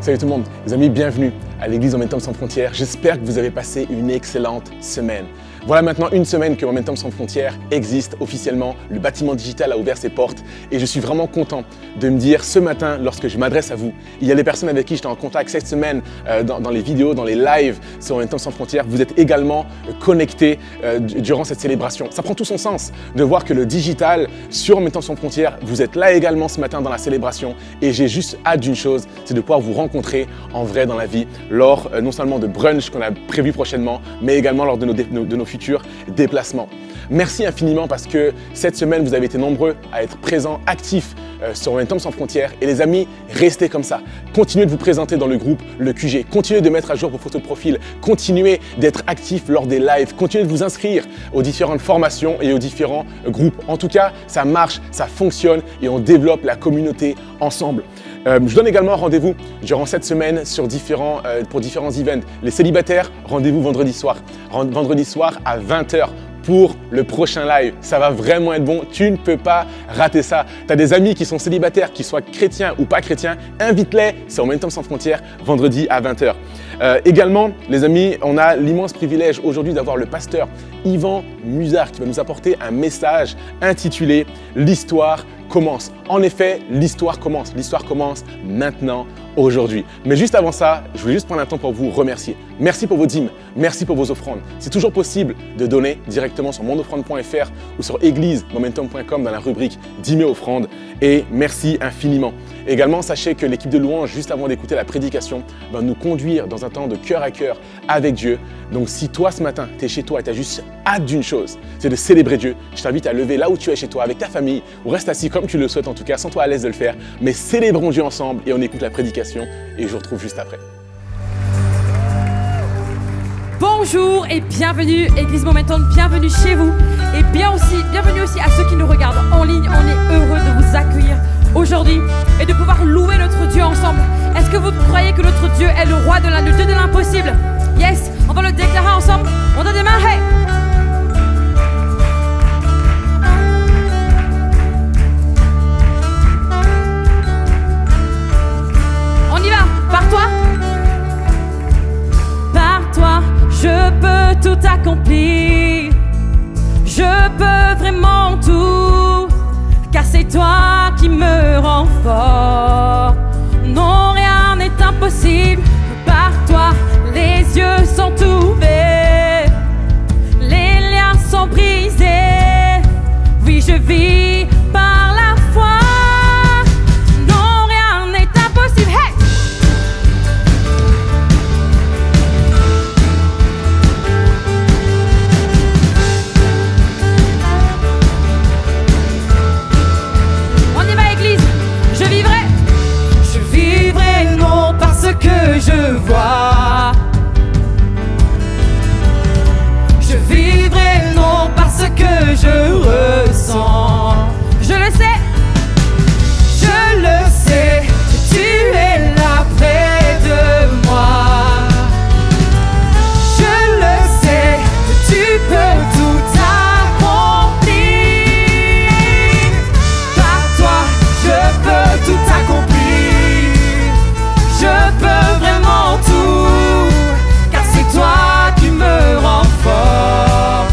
Salut tout le monde, les amis, bienvenue à l'église Momentum Sans Frontières. J'espère que vous avez passé une excellente semaine. Voilà maintenant une semaine que Momentum Sans Frontières existe officiellement. Le bâtiment digital a ouvert ses portes et je suis vraiment content de me dire ce matin, lorsque je m'adresse à vous, il y a des personnes avec qui j'étais en contact cette semaine dans les vidéos, dans les lives sur Momentum Sans Frontières. Vous êtes également connectés durant cette célébration. Ça prend tout son sens de voir que le digital sur Momentum Sans Frontières, vous êtes là également ce matin dans la célébration et j'ai juste hâte d'une chose, c'est de pouvoir vous rencontrer en vrai dans la vie lors non seulement de brunch qu'on a prévu prochainement, mais également lors de nos futurs déplacements. Merci infiniment parce que cette semaine, vous avez été nombreux à être présents, actifs sur Momentum Sans Frontières. Et les amis, restez comme ça. Continuez de vous présenter dans le groupe, le QG. Continuez de mettre à jour vos photos de profil. Continuez d'être actifs lors des lives. Continuez de vous inscrire aux différentes formations et aux différents groupes. En tout cas, ça marche, ça fonctionne et on développe la communauté ensemble. Je donne également rendez-vous durant cette semaine pour différents events. Les célibataires, rendez-vous vendredi soir. Vendredi soir à 20 h pour le prochain live. Ça va vraiment être bon. Tu ne peux pas rater ça. Tu as des amis qui sont célibataires, qu'ils soient chrétiens ou pas chrétiens, invite-les. C'est au Momentum Sans Frontières, vendredi à 20 h. Également, les amis, on a l'immense privilège aujourd'hui d'avoir le pasteur Yvan Musard qui va nous apporter un message intitulé « L'histoire commence ». En effet, l'histoire commence. L'histoire commence maintenant, aujourd'hui. Mais juste avant ça, je voulais juste prendre un temps pour vous remercier. Merci pour vos dîmes, merci pour vos offrandes. C'est toujours possible de donner directement sur mondoffrande.fr ou sur églisemomentum.com dans la rubrique Dîmes et offrandes. Et merci infiniment. Également, sachez que l'équipe de louange, juste avant d'écouter la prédication, va nous conduire dans un temps de cœur à cœur avec Dieu. Donc si toi ce matin, tu es chez toi et tu as juste hâte d'une chose, c'est de célébrer Dieu, je t'invite à lever là où tu es chez toi, avec ta famille, ou reste assis comme tu le souhaites en tout cas, sens-toi à l'aise de le faire. Mais célébrons Dieu ensemble et on écoute la prédication et je vous retrouve juste après. Bonjour et bienvenue Église Momentum, bienvenue chez vous et bienvenue aussi à ceux qui nous regardent en ligne. On est heureux de vous accueillir aujourd'hui et de pouvoir louer notre Dieu ensemble. Est-ce que vous croyez que notre Dieu est le roi le Dieu de l'impossible? Yes, on va le déclarer ensemble. On donne des mains, hey! On y va, par toi. Par toi, je peux tout accomplir. Je peux vraiment tout, car c'est toi qui me rends fort. Non, rien n'est impossible. Par toi, les yeux sont ouverts, les liens sont brisés. Oui, je vis par la foi. Non, rien n'est impossible. Hey! Que je vois, je vivrai non parce que je ressens. Je le sais, que tu es là près de moi. Je le sais, que tu peux tout accomplir. Par toi, je peux tout accomplir. Je peux vraiment tout, car c'est toi qui me rends fort.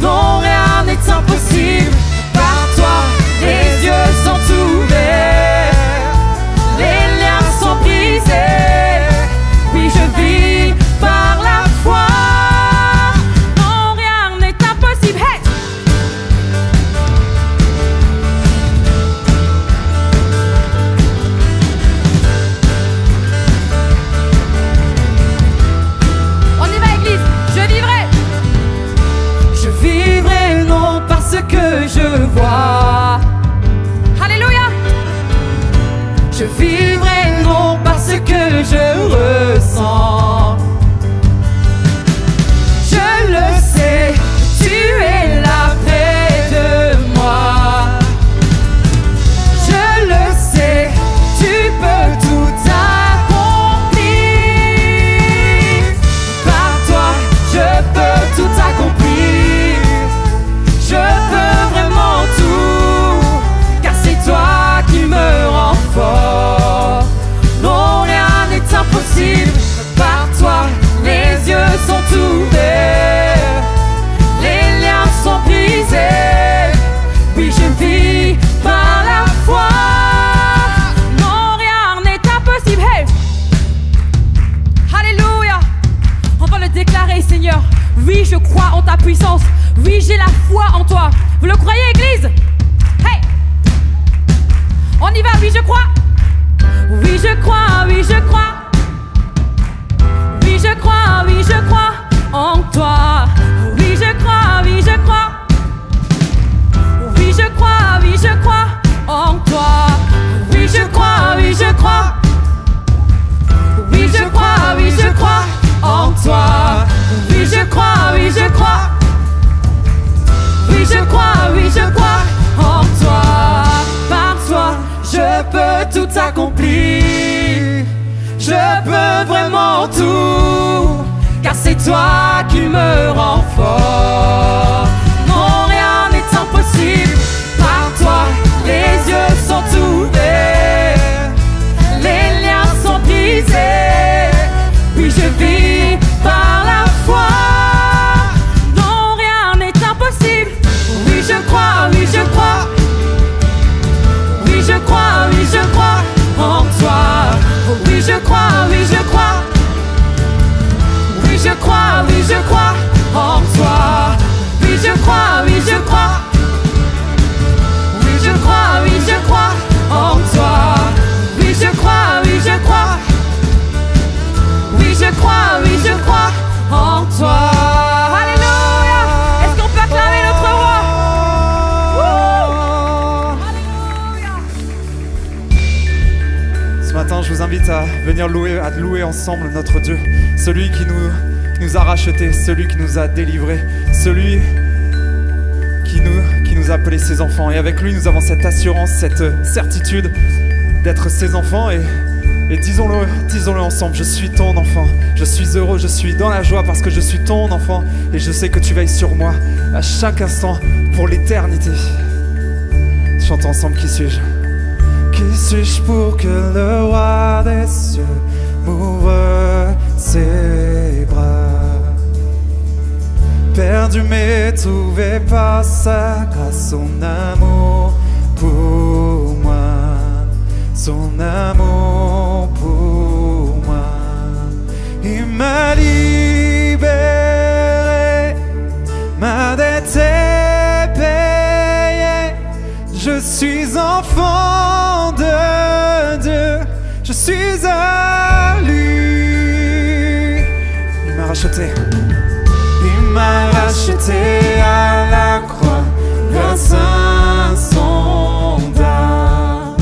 Non, rien n'est impossible. Par toi, les yeux sont ouverts, les liens sont brisés. Oui, je vis par la foi. Non, rien n'est impossible. Hey! Que je vois. Alléluia. Je vivrai non parce que je ressens. Je le sais, tu es là près de moi. Je le sais, tu peux tout accomplir. Par toi, je peux tout accomplir. Je peux vraiment tout, car c'est toi qui me rends fort. va, oui je crois. Oui je crois, oui je crois. Oui je crois, oui je crois en toi. Oui je crois, oui je crois. Oui je crois, oui je crois en toi. Oui je crois, oui je crois. Oui je crois, oui je crois en toi. Oui je crois, oui je crois. Oui je crois, oui je crois en toi. Par toi je peux tout accomplir. Je peux vraiment tout, car c'est toi qui me rends fort. Non, rien n'est impossible. Par toi les yeux sont ouverts, les liens sont brisés. Oui je vis par la foi. Non, rien n'est impossible. Oui je crois, oui je crois. Oui je crois, oui je crois en toi. Oui je crois, oui je crois. Oui je crois, oui je crois en toi. Oui je crois, oui je crois. Oui je crois, oui je crois en toi. Oui je crois, oui je crois. Oui je crois, oui je crois en toi. Alléluia. Est-ce qu'on peut acclamer notre roi? Ce matin, je vous invite à venir louer ensemble notre Dieu, celui qui nous a rachetés, celui qui nous a délivrés, celui qui nous a appelés ses enfants. Et avec lui, nous avons cette assurance, cette certitude d'être ses enfants. Et disons-le ensemble, je suis ton enfant, je suis heureux, je suis dans la joie parce que je suis ton enfant. Et je sais que tu veilles sur moi à chaque instant pour l'éternité. Chantons ensemble, qui suis-je? Qui suis-je pour que le roi des cieux m'ouvre ses bras? Perdu mais trouvé par sa grâce, son amour pour moi, son amour pour moi. Il m'a libéré, ma dette est payée. Je suis enfant de Dieu, je suis à lui. Il m'a racheté. Il m'a racheté à la croix grâce à son don.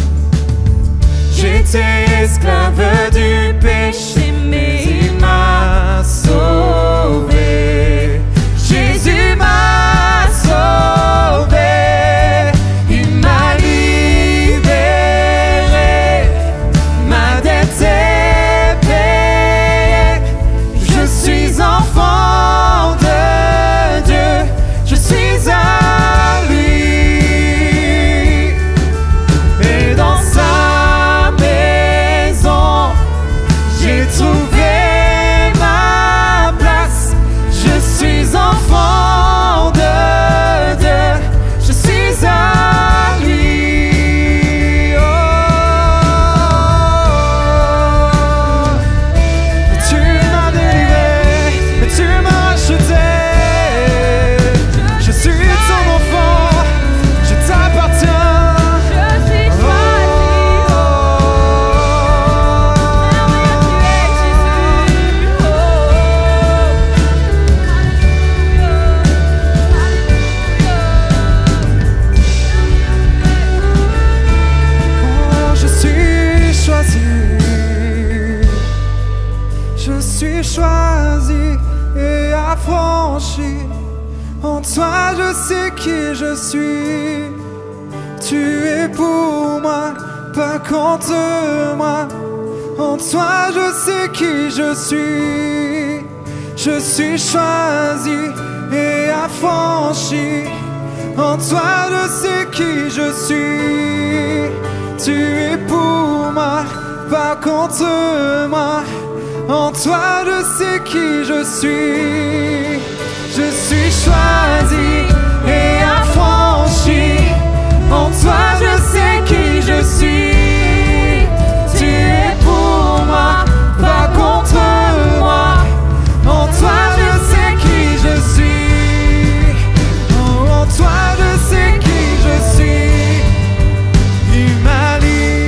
J'étais esclave du péché, mais il m'a sauvé. Jésus m'a sauvé. Il m'a libéré. Ma dette est payée. Je suis enfant de Dieu. Je suis à lui. Et dans sa maison, j'ai trouvé ma place. Je suis enfant de Dieu. Je suis à lui. Oh. Et tu m'as délivré, et tu m'as racheté. Je suis ton enfant, je t'appartiens. Je suis choisi. Je suis choisi. Je suis choisi et affranchi. En toi je sais qui je suis. Tu es pour moi, pas contre moi. En toi je sais qui je suis. Je suis choisi et affranchi. En toi je sais qui je suis. Tu es pour moi, pas contre moi. En toi je sais qui je suis. Je suis choisi et affranchi. En toi je sais qui je suis. Tu es pour moi, pas contre moi. En toi je sais qui je suis. Oh, en toi je sais qui je suis. Il m'a libéré.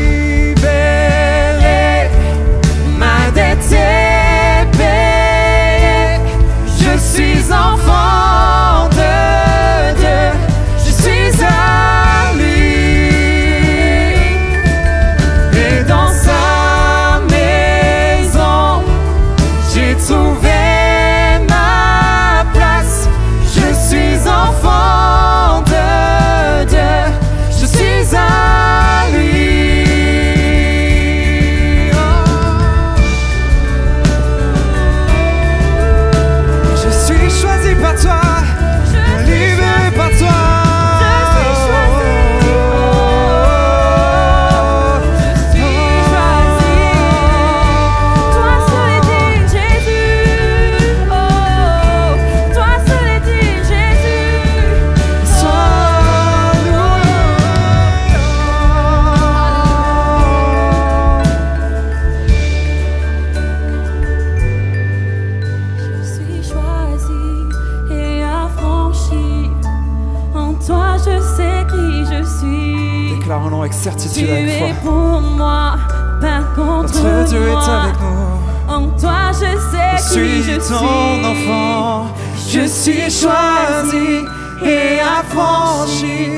tu es avec es toi. pour moi, pas contre Notre Dieu moi. est avec nous. En toi je sais Je qui suis je ton suis. enfant. Je suis choisi et affranchi.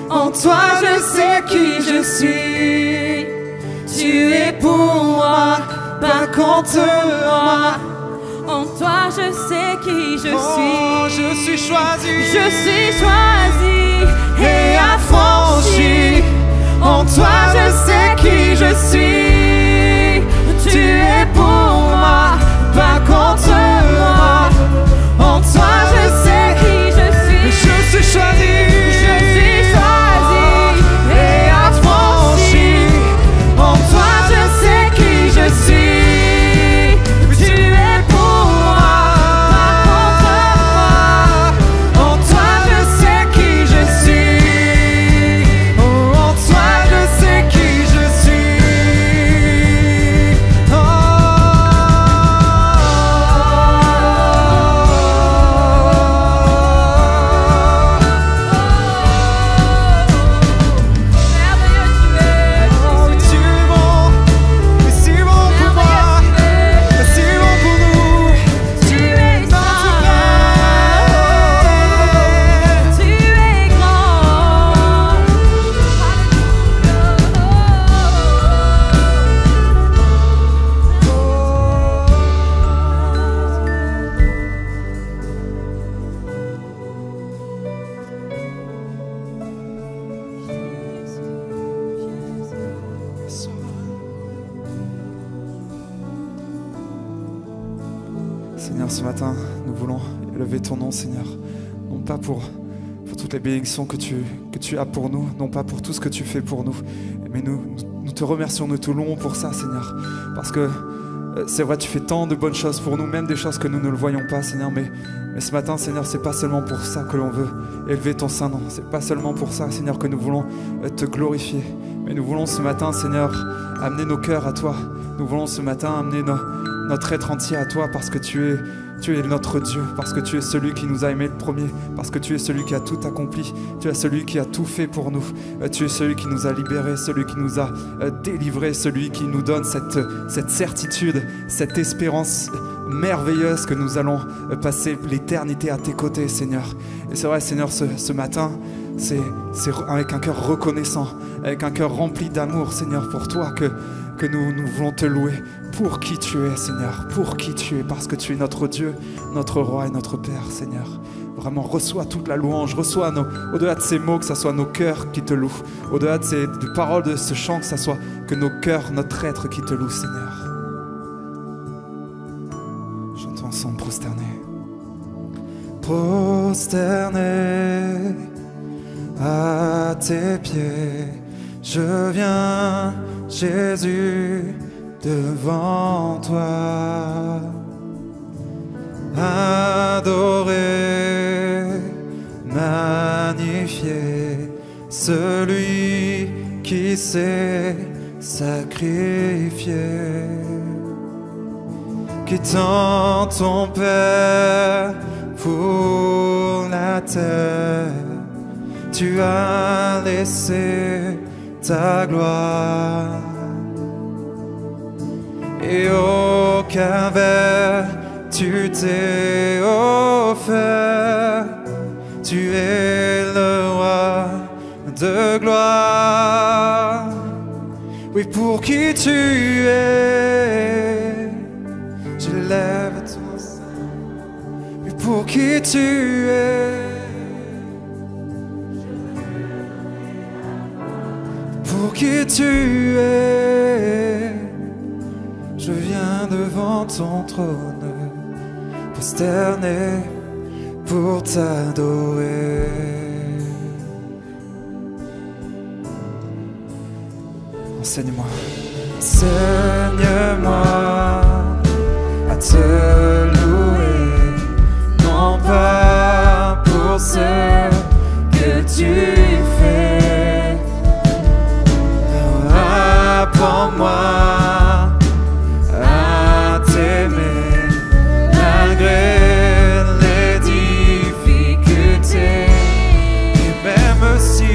En toi je sais qui je suis. Tu es pour moi, pas contre moi. En toi je sais qui je Oh, suis. je suis choisi. Je suis choisi et affranchi. En toi je sais qui je suis. Tu es pour moi, pas contre moi. En toi je sais qui je suis. Je suis choisi. Je suis choisi et affranchi. En toi je sais qui je suis. Tu es pour moi, pas contre moi. En toi je sais qui je suis. Oh, en toi je sais qui je suis. Oh. Seigneur, ce matin, nous voulons élever ton nom, Seigneur. Non pas pour toutes les bénédictions que tu as pour nous, non pas pour tout ce que tu fais pour nous, mais nous te remercions, nous te louons pour ça, Seigneur. Parce que c'est vrai, tu fais tant de bonnes choses pour nous, même des choses que nous ne le voyons pas, Seigneur. Mais ce matin, Seigneur, c'est pas seulement pour ça que l'on veut élever ton saint nom. C'est pas seulement pour ça, Seigneur, que nous voulons te glorifier. Mais nous voulons ce matin, Seigneur, amener nos cœurs à toi. Nous voulons ce matin amener notre être entier à toi parce que tu es notre Dieu, parce que tu es celui qui nous a aimés le premier, parce que tu es celui qui a tout accompli, tu es celui qui a tout fait pour nous, tu es celui qui nous a libérés, celui qui nous a délivrés, celui qui nous donne cette certitude, cette espérance merveilleuse que nous allons passer l'éternité à tes côtés, Seigneur. Et c'est vrai, Seigneur, ce matin, c'est avec un cœur reconnaissant, avec un cœur rempli d'amour, Seigneur, pour toi que nous voulons te louer pour qui tu es, Seigneur, pour qui tu es, parce que tu es notre Dieu, notre Roi et notre Père, Seigneur. Vraiment, reçois toute la louange, reçois au-delà de ces mots, que ce soit nos cœurs qui te louent, au-delà de ces paroles de ce chant, que ce soit que nos cœurs, notre être qui te loue, Seigneur. Chantons ensemble, prosterné. Prosterné à tes pieds, je viens, Jésus, devant toi, adorer, magnifier celui qui s'est sacrifié, quittant ton Père pour la terre, tu as laissé ta gloire. Et au Calvaire, tu t'es offert. Tu es le roi de gloire. Oui, pour qui tu es, j'élève ton sein. Oui, pour qui tu es, pour qui tu es, je viens devant ton trône, prosterné pour t'adorer. Enseigne-moi, enseigne-moi à te louer, non pas pour ce que tu fais, apprends-moi à t'aimer malgré les difficultés, et même si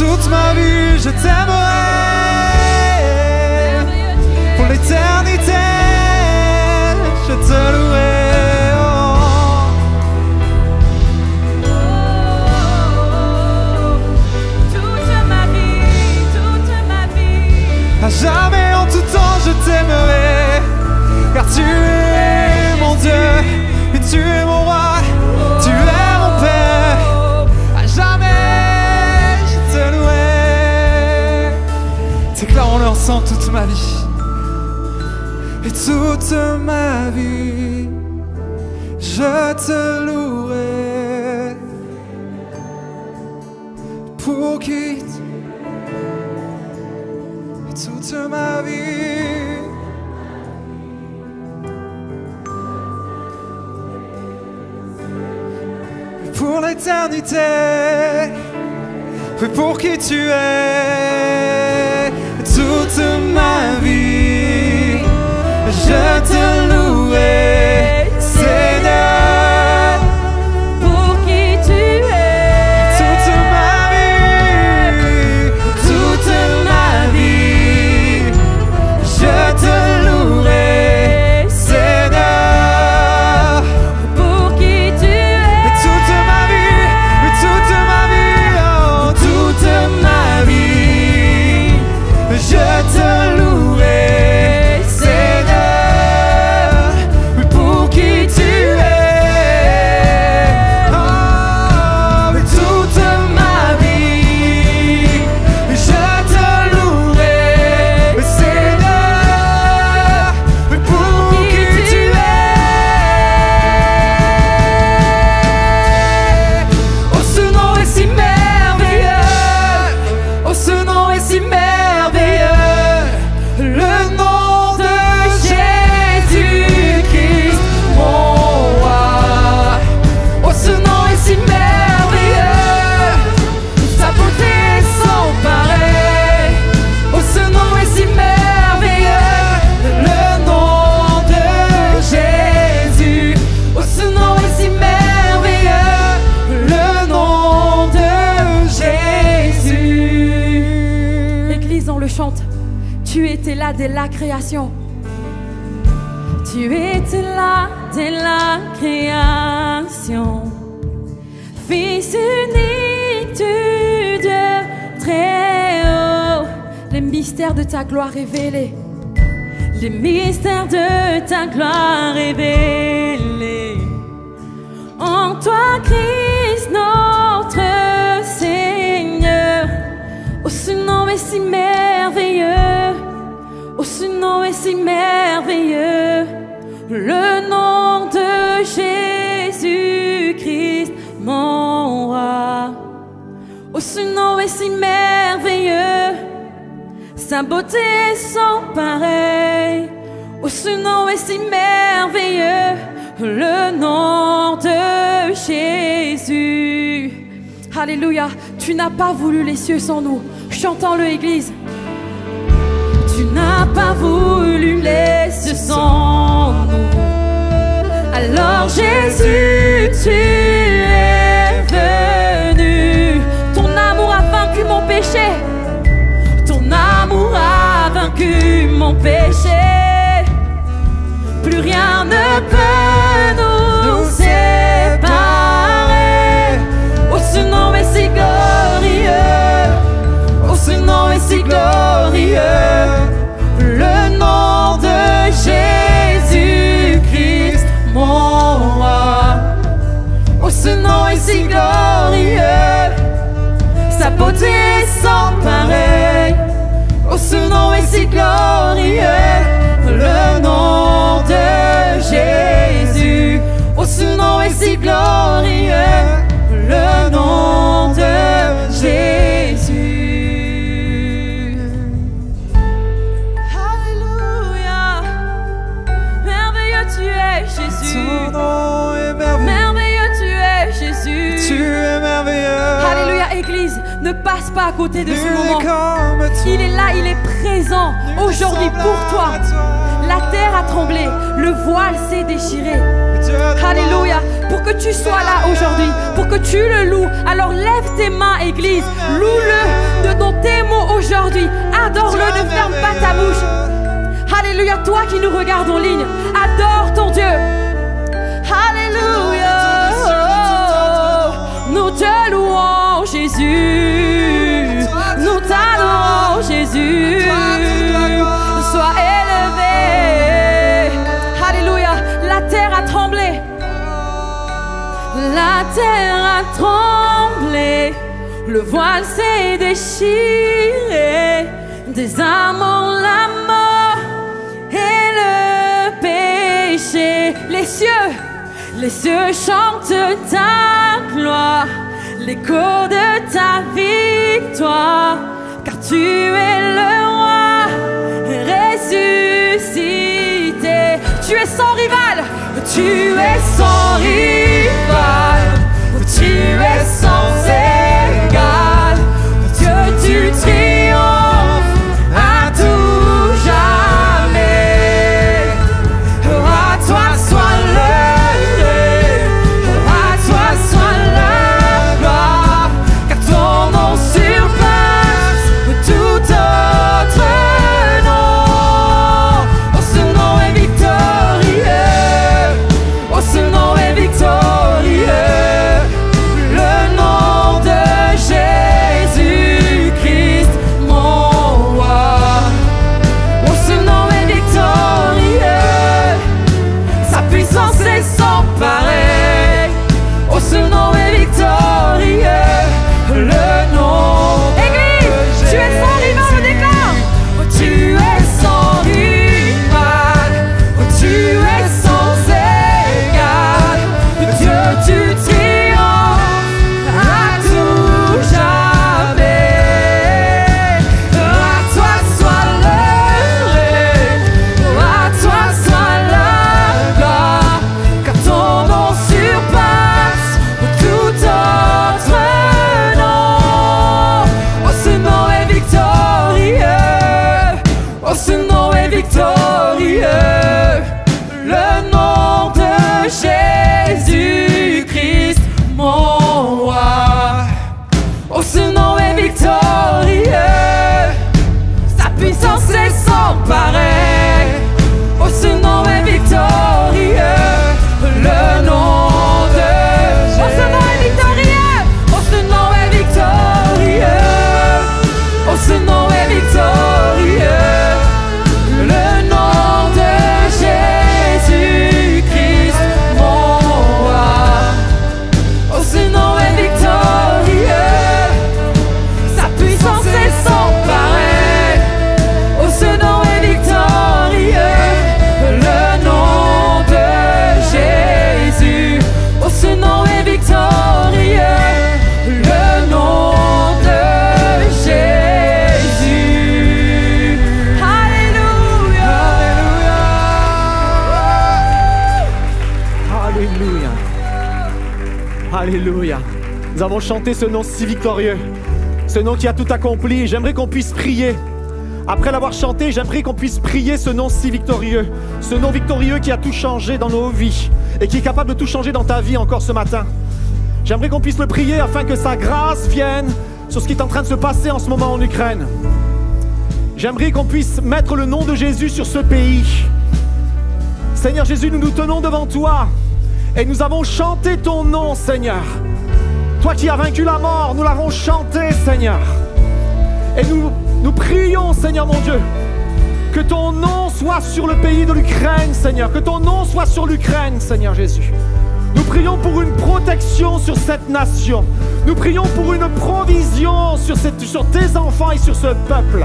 toute ma vie, je t'aimerai. Pour l'éternité, je te louerai. À jamais en tout temps je t'aimerai, car tu es mon Dieu et tu es mon roi, tu es mon Père. À jamais je te louerai. Déclarons-le ensemble toute ma vie. Et toute ma vie je te louerai. Pour qui toute ma vie, pour l'éternité, pour qui tu es, toute ma vie, je te louerai, Seigneur, pour qui tu es, toute ma vie, toute ma vie. Je te louerai, Seigneur, pour qui tu es. Toute ma vie, oh, toute ma vie, je te louerai, Seigneur, pour qui tu es. Oh, toute ma vie, je te louerai, Seigneur. Tu étais là dès la création. Tu étais là dès la création. Fils unique du Dieu très haut. Les mystères de ta gloire révélés. Les mystères de ta gloire révélés. En toi, Christ, notre Seigneur. Oh, ce nom est si merveilleux. Oh, ce nom est si merveilleux. Le nom de Jésus-Christ, mon roi. Oh, ce nom est si merveilleux. Sa beauté est sans pareil. Oh, ce nom est si merveilleux. Le nom de Jésus. Alléluia. Tu n'as pas voulu les cieux sans nous. Chantons-le, Église. Tu n'as pas voulu les cieux sans nous. Alors Jésus, tu es venu. Ton amour a vaincu mon péché. Ton amour a vaincu mon péché. Plus rien ne peut nous séparer. Oh, ce nom est si glorieux. Oh, ce nom est si glorieux. Le nom de Jésus-Christ, mon roi. Oh, ce nom est si glorieux. Sa beauté est sans pareil. Oh, ce nom est si glorieux. Le nom de Jésus. Oh, ce nom est si glorieux. Le nom de Jésus. Alléluia. Merveilleux tu es, Jésus. Ton nom est merveilleux. Merveilleux tu es, Jésus. Tu es merveilleux. Alléluia, Église. Ne passe pas à côté de ce Nul moment. est comme toi. Il est là, il est présent aujourd'hui pour toi. La terre a tremblé, le voile s'est déchiré. Alléluia. Pour que tu sois là aujourd'hui, pour que tu le loues, alors lève tes mains, Église. Loue-le de tes mots aujourd'hui. Adore-le, ne ferme pas ta bouche. Alléluia, toi qui nous regardes en ligne, adore ton Dieu. Alléluia, nous te louons Jésus, nous t'adorons Jésus. Sois élevé. Alléluia, la terre a tremblé. La terre a tremblé, le voile s'est déchiré, des âmes ont la mort et le péché. Les cieux chantent ta gloire, l'écho de ta victoire, car tu es le roi ressuscité. Tu es sans rival, tu es sans rival, tu es sans égal. Dieu, tu triomphes à tout jamais. À toi soit l'honneur, à toi soit la gloire, car ton nom surpasse tout autre nom. Oh, ce nom est victorieux, oh, ce nom est victorieux. Le nom de Jésus-Christ, mon roi. Oh, ce nom est victorieux, sa puissance est sans pareil. Oh, ce nom est victorieux, le nom. Église, tu es sans rival, on déclare. Oh, tu es sans rival, oh, tu es sans égal. Dieu, tu triomphes à tout jamais. À toi soit l'honneur, à toi soit la gloire, car ton nom surpasse tout autre nom. Oh, ce nom est victorieux, oh, ce nom est victorieux. Le nom de Jésus-Christ, mon roi. Oh, ce nom est victorieux, sa puissance est sans pareil. Oh, ce nom est victorieux, le nom de Jésus. Oh, ce nom est victorieux, oh, ce nom est victorieux, oh, ce nom est victorieux, le nom de Jésus-Christ, mon roi. Oh, ce nom est victorieux, sa puissance est sans pareil. Oh, ce nom est victorieux, le nom de Jésus. Oh, ce nom est victorieux, le nom de Jésus. Alléluia. Alléluia. Alléluia. Nous avons chanté ce nom si victorieux, ce nom qui a tout accompli. J'aimerais qu'on puisse prier. Après l'avoir chanté, j'aimerais qu'on puisse prier ce nom si victorieux. Ce nom victorieux qui a tout changé dans nos vies et qui est capable de tout changer dans ta vie encore ce matin. J'aimerais qu'on puisse le prier afin que sa grâce vienne sur ce qui est en train de se passer en ce moment en Ukraine. J'aimerais qu'on puisse mettre le nom de Jésus sur ce pays. Seigneur Jésus, nous nous tenons devant toi et nous avons chanté ton nom, Seigneur. Toi qui as vaincu la mort, nous l'avons chanté, Seigneur. Et nous prions, Seigneur mon Dieu, que ton nom soit sur le pays de l'Ukraine, Seigneur. Que ton nom soit sur l'Ukraine, Seigneur Jésus. Nous prions pour une protection sur cette nation. Nous prions pour une provision sur tes enfants et sur ce peuple.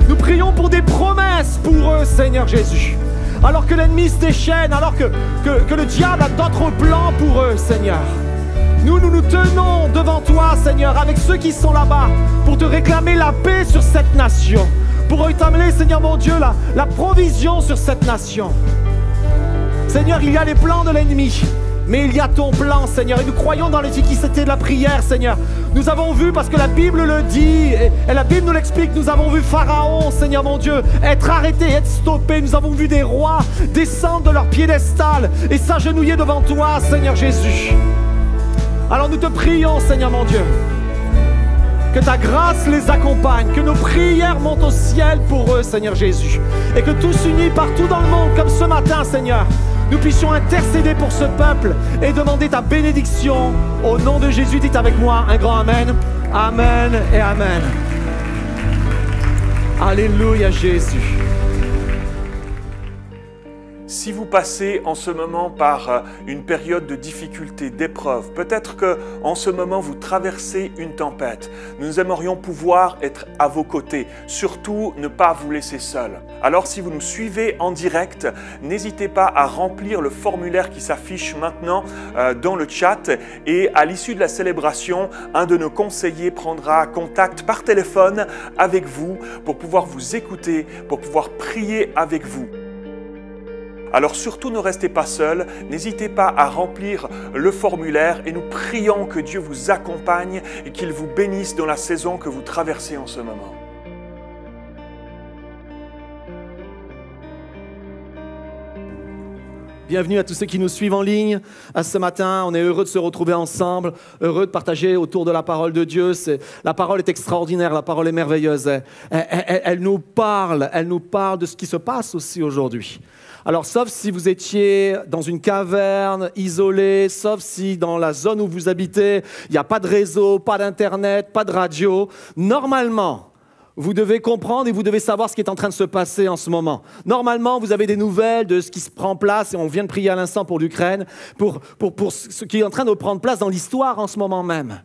Nous prions pour des promesses pour eux, Seigneur Jésus. Alors que l'ennemi se déchaîne, alors que le diable a d'autres plans pour eux, Seigneur. Nous nous tenons devant toi, Seigneur, avec ceux qui sont là-bas, pour te réclamer la paix sur cette nation, pour réclamer, Seigneur mon Dieu, la provision sur cette nation. Seigneur, il y a les plans de l'ennemi, mais il y a ton plan, Seigneur, et nous croyons dans l'efficacité de la prière, Seigneur. Nous avons vu, parce que la Bible le dit, et la Bible nous l'explique, nous avons vu Pharaon, Seigneur mon Dieu, être arrêté, être stoppé. Nous avons vu des rois descendre de leur piédestal et s'agenouiller devant toi, Seigneur Jésus. Alors nous te prions, Seigneur mon Dieu, Que ta grâce les accompagne, que nos prières montent au ciel pour eux, Seigneur Jésus. Et que tous unis partout dans le monde, comme ce matin, Seigneur, nous puissions intercéder pour ce peuple et demander ta bénédiction. Au nom de Jésus, dites avec moi un grand Amen. Amen et Amen. Alléluia Jésus. Si vous passez en ce moment par une période de difficulté, d'épreuve, peut-être qu'en ce moment vous traversez une tempête, nous aimerions pouvoir être à vos côtés, surtout ne pas vous laisser seul. Alors si vous nous suivez en direct, n'hésitez pas à remplir le formulaire qui s'affiche maintenant dans le chat et à l'issue de la célébration, un de nos conseillers prendra contact par téléphone avec vous pour pouvoir vous écouter, pour pouvoir prier avec vous. Alors surtout ne restez pas seuls, n'hésitez pas à remplir le formulaire et nous prions que Dieu vous accompagne et qu'il vous bénisse dans la saison que vous traversez en ce moment. Bienvenue à tous ceux qui nous suivent en ligne. Ce matin, on est heureux de se retrouver ensemble, heureux de partager autour de la parole de Dieu. La parole est extraordinaire, la parole est merveilleuse. Elle nous parle de ce qui se passe aussi aujourd'hui. Alors, sauf si vous étiez dans une caverne, isolé, sauf si dans la zone où vous habitez, il n'y a pas de réseau, pas d'internet, pas de radio, normalement, vous devez comprendre et vous devez savoir ce qui est en train de se passer en ce moment. Normalement, vous avez des nouvelles de ce qui se prend place, et on vient de prier à l'instant pour l'Ukraine, pour ce qui est en train de prendre place dans l'histoire en ce moment même.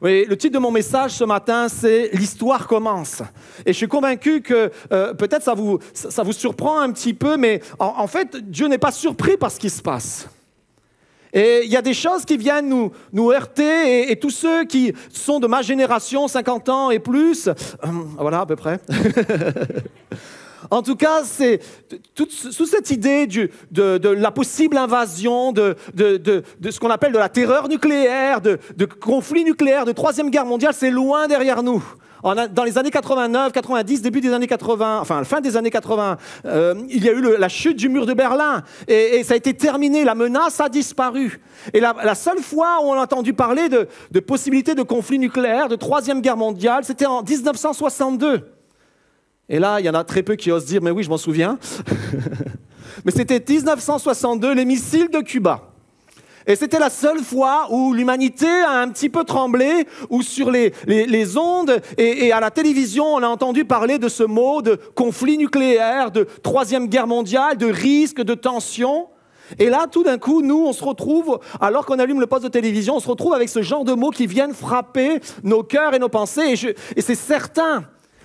Oui, le titre de mon message ce matin, c'est « L'histoire commence ». Et je suis convaincu que peut-être ça vous surprend un petit peu, mais en fait, Dieu n'est pas surpris par ce qui se passe. Et il y a des choses qui viennent nous heurter, et tous ceux qui sont de ma génération, 50 ans et plus, voilà à peu près. En tout cas, c'est sous cette idée de la possible invasion, de ce qu'on appelle de la terreur nucléaire, de conflit nucléaire, de Troisième Guerre mondiale, c'est loin derrière nous. Dans les années 89, 90, début des années 80, enfin fin des années 80, il y a eu la chute du mur de Berlin et ça a été terminé, la menace a disparu. Et la seule fois où on a entendu parler de possibilité de conflit nucléaire, de Troisième Guerre mondiale, c'était en 1962. Et là, il y en a très peu qui osent dire « mais oui, je m'en souviens ». Mais c'était 1962, les missiles de Cuba. Et c'était la seule fois où l'humanité a un petit peu tremblé, où sur les ondes et à la télévision, on a entendu parler de ce mot de conflit nucléaire, de Troisième Guerre mondiale, de risque, de tension. Et là, tout d'un coup, nous, on se retrouve, alors qu'on allume le poste de télévision, on se retrouve avec ce genre de mots qui viennent frapper nos cœurs et nos pensées. Et c'est certain.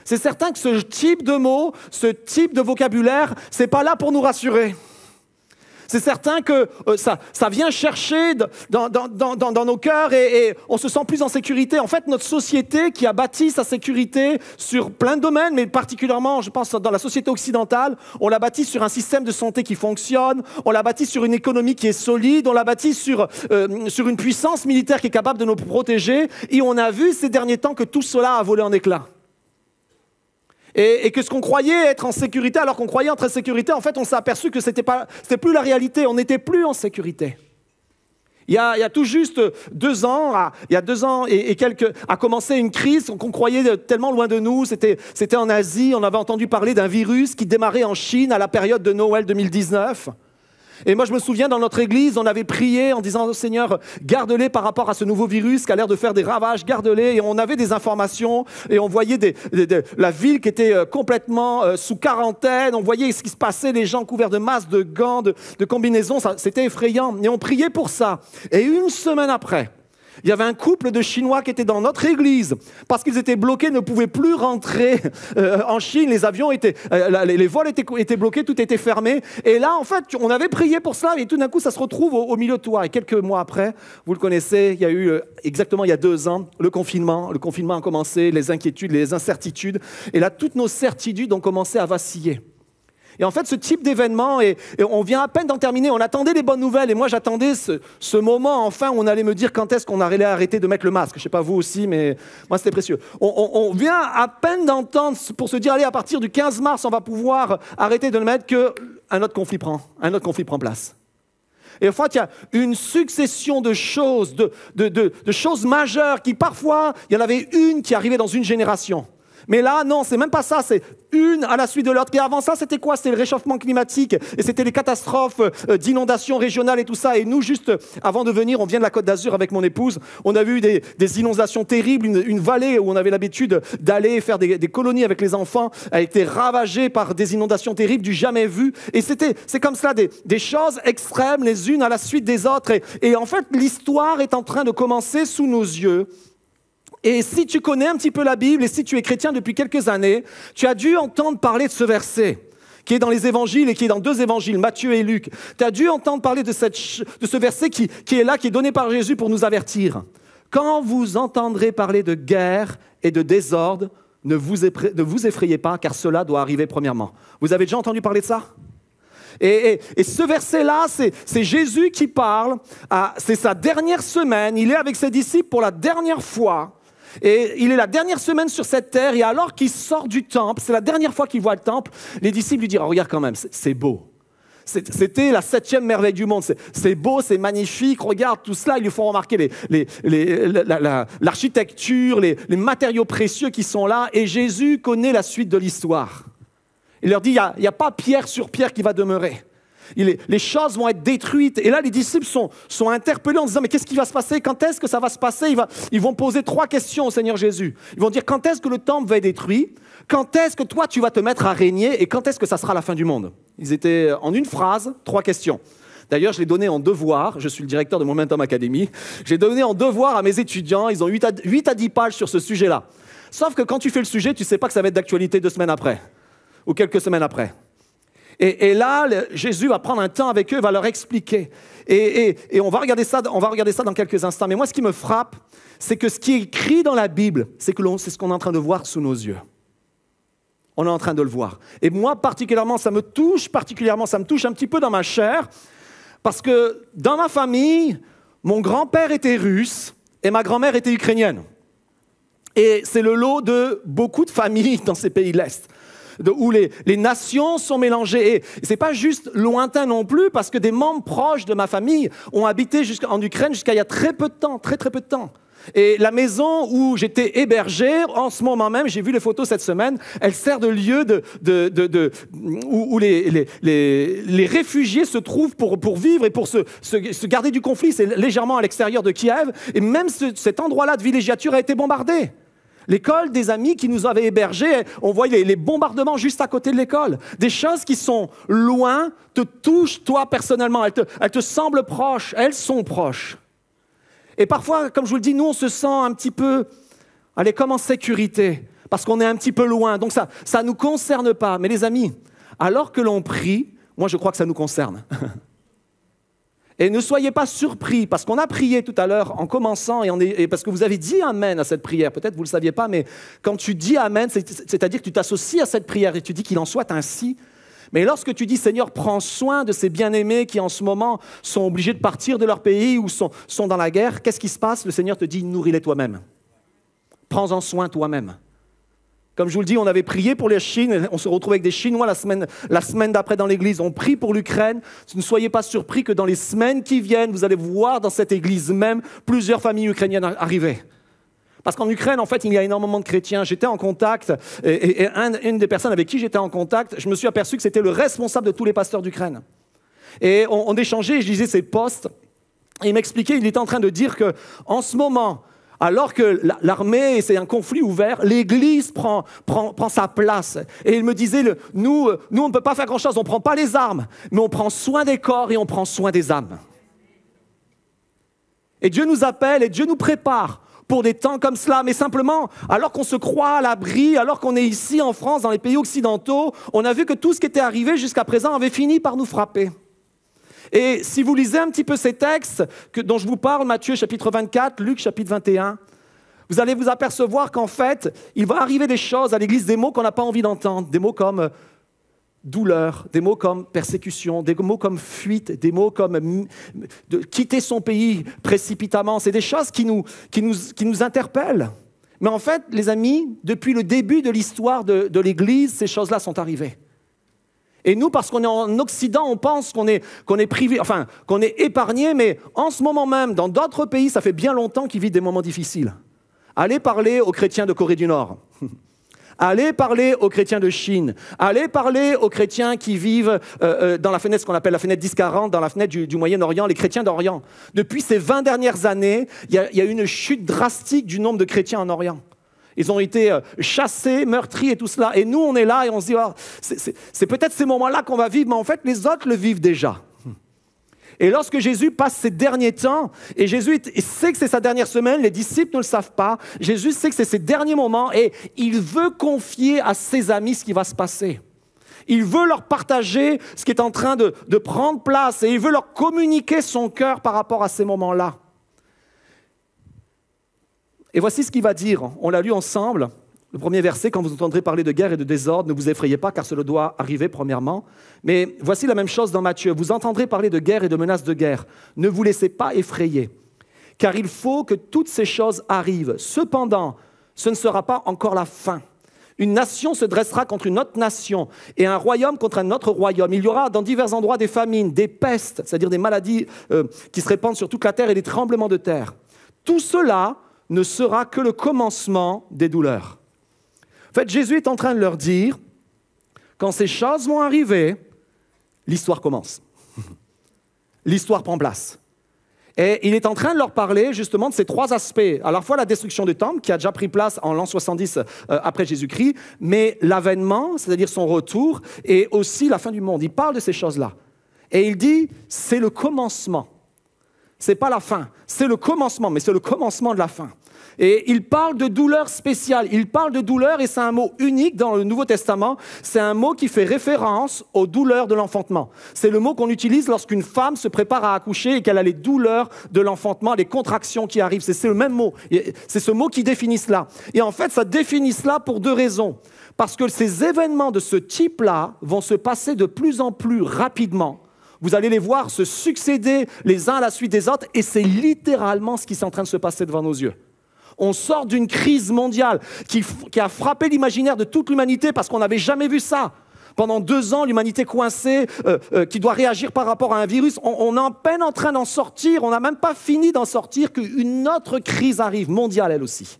C'est certain que ce type de mots, ce type de vocabulaire, c'est pas là pour nous rassurer. C'est certain que ça vient chercher dans nos cœurs et on se sent plus en sécurité. En fait, notre société qui a bâti sa sécurité sur plein de domaines, mais particulièrement, je pense, dans la société occidentale, on l'a bâti sur un système de santé qui fonctionne, on l'a bâti sur une économie qui est solide, on l'a bâti sur une puissance militaire qui est capable de nous protéger. Et on a vu ces derniers temps que tout cela a volé en éclats. Et que ce qu'on croyait être en sécurité, alors qu'on croyait être en sécurité, en fait, on s'est aperçu que c'était plus la réalité. On n'était plus en sécurité. Il y a tout juste 2 ans, il y a 2 ans et quelques, a commencé une crise qu'on croyait tellement loin de nous. C'était en Asie. On avait entendu parler d'un virus qui démarrait en Chine à la période de Noël 2019. Et moi, je me souviens, dans notre église, on avait prié en disant « Seigneur, garde-les par rapport à ce nouveau virus qui a l'air de faire des ravages, garde-les. » Et on avait des informations et on voyait la ville qui était complètement sous quarantaine. On voyait ce qui se passait, les gens couverts de masques, de gants, de combinaisons. C'était effrayant. Et on priait pour ça. Et une semaine après, il y avait un couple de Chinois qui était dans notre église parce qu'ils étaient bloqués, ne pouvaient plus rentrer en Chine. Les avions les vols étaient bloqués, tout était fermé. Et là, en fait, on avait prié pour cela et tout d'un coup, ça se retrouve au milieu de toi. Et quelques mois après, vous le connaissez, il y a eu exactement il y a 2 ans, le confinement. Le confinement a commencé, les inquiétudes, les incertitudes. Et là, toutes nos certitudes ont commencé à vaciller. Et en fait, ce type d'événement, et on vient à peine d'en terminer, on attendait les bonnes nouvelles, et moi j'attendais ce moment, enfin, où on allait me dire quand est-ce qu'on allait arrêter de mettre le masque. Je ne sais pas vous aussi, mais moi c'était précieux. On vient à peine d'entendre pour se dire, allez, à partir du 15 mars, on va pouvoir arrêter de le mettre, qu'un autre conflit prend place. Et en fait, il y a une succession de choses, de choses majeures qui parfois, il y en avait une qui arrivait dans une génération. Mais là, non, c'est même pas ça, c'est une à la suite de l'autre. Et avant ça, c'était quoi? C'était le réchauffement climatique et c'était les catastrophes d'inondations régionales et tout ça. Et nous, juste avant de venir, on vient de la Côte d'Azur avec mon épouse. On a vu des inondations terribles, une vallée où on avait l'habitude d'aller faire des colonies avec les enfants a été ravagée par des inondations terribles du jamais vu. Et c'est comme cela, des choses extrêmes les unes à la suite des autres. Et en fait, l'histoire est en train de commencer sous nos yeux. Et si tu connais un petit peu la Bible et si tu es chrétien depuis quelques années, tu as dû entendre parler de ce verset qui est dans les évangiles et qui est dans 2 évangiles, Matthieu et Luc. Tu as dû entendre parler de ce verset qui est là, qui est donné par Jésus pour nous avertir. Quand vous entendrez parler de guerre et de désordre, ne vous effrayez pas, car cela doit arriver premièrement. Vous avez déjà entendu parler de ça ? Et ce verset-là, c'est Jésus qui parle. C'est sa dernière semaine. Il est avec ses disciples pour la dernière fois. Et il est la dernière semaine sur cette terre. Et alors qu'il sort du temple, c'est la dernière fois qu'il voit le temple, les disciples lui disent « Regarde quand même, c'est beau. » C'était la 7e merveille du monde. C'est beau, c'est magnifique. Regarde tout cela. Ils lui font remarquer l'architecture, les matériaux précieux qui sont là. Et Jésus connaît la suite de l'histoire. Il leur dit, il n'y a pas pierre sur pierre qui va demeurer. Les choses vont être détruites. Et là, les disciples sont interpellés en disant, mais qu'est-ce qui va se passer? Quand est-ce que ça va se passer? Ils vont poser 3 questions au Seigneur Jésus. Ils vont dire, quand est-ce que le temple va être détruit? Quand est-ce que toi, tu vas te mettre à régner? Et quand est-ce que ça sera la fin du monde? Ils étaient en une phrase, 3 questions. D'ailleurs, je l'ai donné en devoir. Je suis le directeur de Momentum Academy. J'ai donné en devoir à mes étudiants. Ils ont 8 à 10 pages sur ce sujet-là. Sauf que quand tu fais le sujet, tu ne sais pas que ça va être d'actualité 2 semaines après. Ou quelques semaines après. Et là, Jésus va prendre un temps avec eux, va leur expliquer. Et on va regarder ça dans quelques instants. Mais moi, ce qui me frappe, c'est que ce qui est écrit dans la Bible, c'est ce qu'on est en train de voir sous nos yeux. On est en train de le voir. Et moi, particulièrement, ça me touche un petit peu dans ma chair, parce que dans ma famille, mon grand-père était russe et ma grand-mère était ukrainienne. Et c'est le lot de beaucoup de familles dans ces pays de l'Est, où les nations sont mélangées. Et ce n'est pas juste lointain non plus, parce que des membres proches de ma famille ont habité en Ukraine jusqu'à il y a très peu de temps, très peu de temps. Et la maison où j'étais hébergé, en ce moment même, j'ai vu les photos cette semaine, elle sert de lieu où les réfugiés se trouvent pour vivre et pour se garder du conflit. C'est légèrement à l'extérieur de Kiev. Et même cet endroit-là de villégiature a été bombardé. L'école des amis qui nous avaient hébergés, on voyait les bombardements juste à côté de l'école. Des choses qui sont loin te touchent toi personnellement. Elles te semblent proches. Elles sont proches. Et parfois, comme je vous le dis, nous, on se sent un petit peu, comme en sécurité, parce qu'on est un petit peu loin. Donc ça ne nous concerne pas. Mais les amis, alors que l'on prie, moi, je crois que ça nous concerne. Et ne soyez pas surpris, parce qu'on a prié tout à l'heure en commençant, et parce que vous avez dit Amen à cette prière. Peut-être vous ne le saviez pas, mais quand tu dis Amen, c'est-à-dire que tu t'associes à cette prière et tu dis qu'il en soit ainsi. Mais lorsque tu dis Seigneur, prends soin de ces bien-aimés qui en ce moment sont obligés de partir de leur pays ou sont dans la guerre, qu'est-ce qui se passe? Le Seigneur te dit, nourris-les toi-même. Prends-en soin toi-même. Comme je vous le dis, on avait prié pour les Chines, on se retrouve avec des Chinois la semaine d'après dans l'église, on prie pour l'Ukraine. Ne soyez pas surpris que dans les semaines qui viennent, vous allez voir dans cette église même plusieurs familles ukrainiennes arriver. Parce qu'en Ukraine, en fait, il y a énormément de chrétiens. J'étais en contact, et une des personnes avec qui j'étais en contact, je me suis aperçu que c'était le responsable de tous les pasteurs d'Ukraine. Et on échangeait, je lisais ses posts, et il m'expliquait, il était en train de dire qu'en ce moment, alors que l'armée, c'est un conflit ouvert, l'Église prend sa place. Et il me disait, nous, on ne peut pas faire grand-chose, on ne prend pas les armes, mais on prend soin des corps et on prend soin des âmes. Et Dieu nous appelle et Dieu nous prépare pour des temps comme cela, mais simplement, alors qu'on se croit à l'abri, alors qu'on est ici en France, dans les pays occidentaux, on a vu que tout ce qui était arrivé jusqu'à présent avait fini par nous frapper. Et si vous lisez un petit peu ces textes dont je vous parle, Matthieu chapitre 24, Luc chapitre 21, vous allez vous apercevoir qu'en fait, il va arriver des choses à l'Église, des mots qu'on n'a pas envie d'entendre, des mots comme douleur, des mots comme persécution, des mots comme fuite, des mots comme de quitter son pays précipitamment. C'est des choses qui nous interpellent. Mais en fait, les amis, depuis le début de l'histoire de l'Église, ces choses-là sont arrivées. Et nous, parce qu'on est en Occident, on pense qu'on est privé, enfin, qu'on est épargné, mais en ce moment même, dans d'autres pays, ça fait bien longtemps qu'ils vivent des moments difficiles. Allez parler aux chrétiens de Corée du Nord. Allez parler aux chrétiens de Chine. Allez parler aux chrétiens qui vivent dans la fenêtre, ce qu'on appelle la fenêtre 10-40, dans la fenêtre du Moyen-Orient, les chrétiens d'Orient. Depuis ces 20 dernières années, il y a eu une chute drastique du nombre de chrétiens en Orient. Ils ont été chassés, meurtris et tout cela. Et nous, on est là et on se dit, oh, c'est peut-être ces moments-là qu'on va vivre, mais en fait, les autres le vivent déjà. Et lorsque Jésus passe ces derniers temps, et Jésus sait que c'est sa dernière semaine, les disciples ne le savent pas, Jésus sait que c'est ses derniers moments et il veut confier à ses amis ce qui va se passer. Il veut leur partager ce qui est en train de prendre place et il veut leur communiquer son cœur par rapport à ces moments-là. Et voici ce qu'il va dire, on l'a lu ensemble. Le premier verset, quand vous entendrez parler de guerre et de désordre, ne vous effrayez pas, car cela doit arriver premièrement. Mais voici la même chose dans Matthieu. Vous entendrez parler de guerre et de menaces de guerre. Ne vous laissez pas effrayer, car il faut que toutes ces choses arrivent. Cependant, ce ne sera pas encore la fin. Une nation se dressera contre une autre nation, et un royaume contre un autre royaume. Il y aura dans divers endroits des famines, des pestes, c'est-à-dire des maladies qui se répandent sur toute la terre, et des tremblements de terre. Tout cela ne sera que le commencement des douleurs. En fait, Jésus est en train de leur dire, quand ces choses vont arriver, l'histoire commence. L'histoire prend place. Et il est en train de leur parler justement de ces trois aspects. À la fois la destruction du temple, qui a déjà pris place en l'an 70 après Jésus-Christ, mais l'avènement, c'est-à-dire son retour, et aussi la fin du monde. Il parle de ces choses-là. Et il dit, c'est le commencement. Ce n'est pas la fin, c'est le commencement, mais c'est le commencement de la fin. Et il parle de douleur spéciale, il parle de douleur et c'est un mot unique dans le Nouveau Testament, c'est un mot qui fait référence aux douleurs de l'enfantement. C'est le mot qu'on utilise lorsqu'une femme se prépare à accoucher et qu'elle a les douleurs de l'enfantement, les contractions qui arrivent, c'est le même mot, c'est ce mot qui définit cela. Et en fait, ça définit cela pour deux raisons. Parce que ces événements de ce type-là vont se passer de plus en plus rapidement. Vous allez les voir se succéder les uns à la suite des autres et c'est littéralement ce qui est en train de se passer devant nos yeux. On sort d'une crise mondiale qui a frappé l'imaginaire de toute l'humanité parce qu'on n'avait jamais vu ça. Pendant 2 ans, l'humanité coincée, qui doit réagir par rapport à un virus, on est en peine en train d'en sortir, on n'a même pas fini d'en sortir qu'une autre crise arrive, mondiale elle aussi,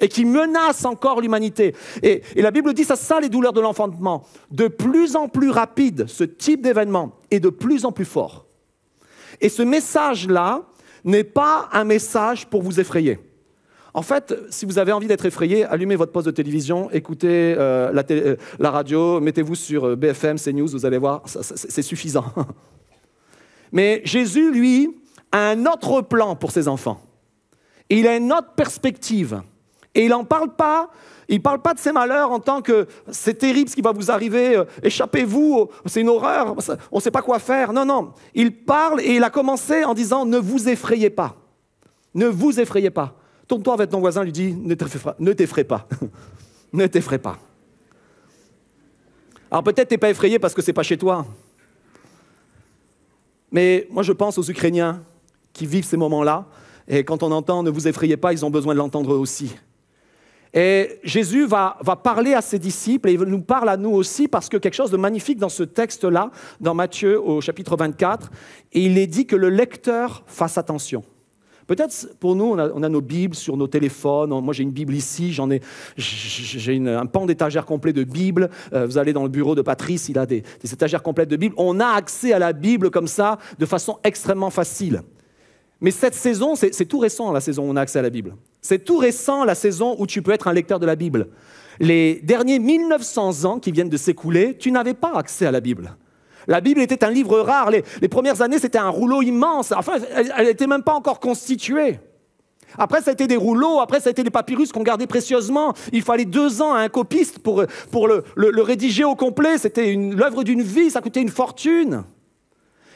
et qui menace encore l'humanité. Et la Bible dit, ça les douleurs de l'enfantement. De plus en plus rapide, ce type d'événement est de plus en plus fort. Et ce message-là n'est pas un message pour vous effrayer. En fait, si vous avez envie d'être effrayé, allumez votre poste de télévision, écoutez la radio, mettez-vous sur BFM, CNews, vous allez voir, c'est suffisant. Mais Jésus, lui, a un autre plan pour ses enfants. Et il a une autre perspective. Et il n'en parle pas, il ne parle pas de ses malheurs en tant que c'est terrible ce qui va vous arriver, échappez-vous, c'est une horreur, on ne sait pas quoi faire. Non, non, il parle et il a commencé en disant ne vous effrayez pas. Ne vous effrayez pas. Tourne-toi avec ton voisin, lui dis ne t'effraie pas. Ne t'effraie pas. Alors peut-être tu n'es pas effrayé parce que ce n'est pas chez toi. Mais moi je pense aux Ukrainiens qui vivent ces moments-là. Et quand on entend ne vous effrayez pas, ils ont besoin de l'entendre aussi. Et Jésus va parler à ses disciples et il nous parle à nous aussi parce que quelque chose de magnifique dans ce texte-là, dans Matthieu au chapitre 24, et il est dit que le lecteur fasse attention. Peut-être pour nous, on a nos Bibles sur nos téléphones. Moi, j'ai une Bible ici, j'ai un pan d'étagère complet de Bibles. Vous allez dans le bureau de Patrice, il a des étagères complètes de Bibles. On a accès à la Bible comme ça, de façon extrêmement facile. Mais cette saison, c'est tout récent, la saison où on a accès à la Bible. C'est tout récent, la saison où tu peux être un lecteur de la Bible. Les derniers 1900 ans qui viennent de s'écouler, tu n'avais pas accès à la Bible. La Bible était un livre rare. Les premières années, c'était un rouleau immense. Enfin, elle n'était même pas encore constituée. Après, ça a été des rouleaux. Après, ça a été des papyrus qu'on gardait précieusement. Il fallait 2 ans à un copiste pour le rédiger au complet. C'était l'œuvre d'une vie. Ça coûtait une fortune.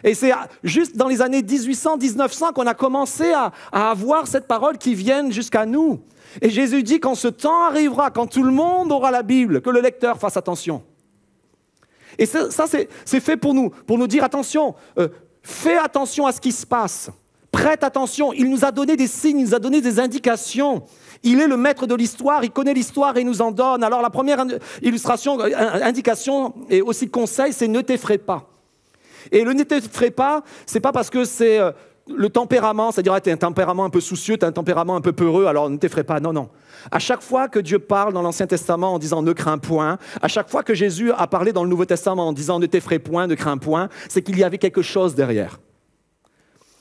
Et c'est juste dans les années 1800-1900 qu'on a commencé à avoir cette parole qui vienne jusqu'à nous. Et Jésus dit, quand ce temps arrivera, quand tout le monde aura la Bible, que le lecteur fasse attention. Et ça c'est fait pour nous dire attention, fais attention à ce qui se passe, prête attention. Il nous a donné des signes, il nous a donné des indications. Il est le maître de l'histoire, il connaît l'histoire et il nous en donne. Alors la première illustration, indication et aussi conseil, c'est ne t'effraie pas. Et le ne t'effraie pas, c'est pas parce que c'est le tempérament, c'est-à-dire tu as un tempérament un peu soucieux, tu as un tempérament un peu peureux, alors ne t'effraie pas. Non, non. À chaque fois que Dieu parle dans l'Ancien Testament en disant « ne crains point », à chaque fois que Jésus a parlé dans le Nouveau Testament en disant « ne t'effraie point, ne crains point », c'est qu'il y avait quelque chose derrière.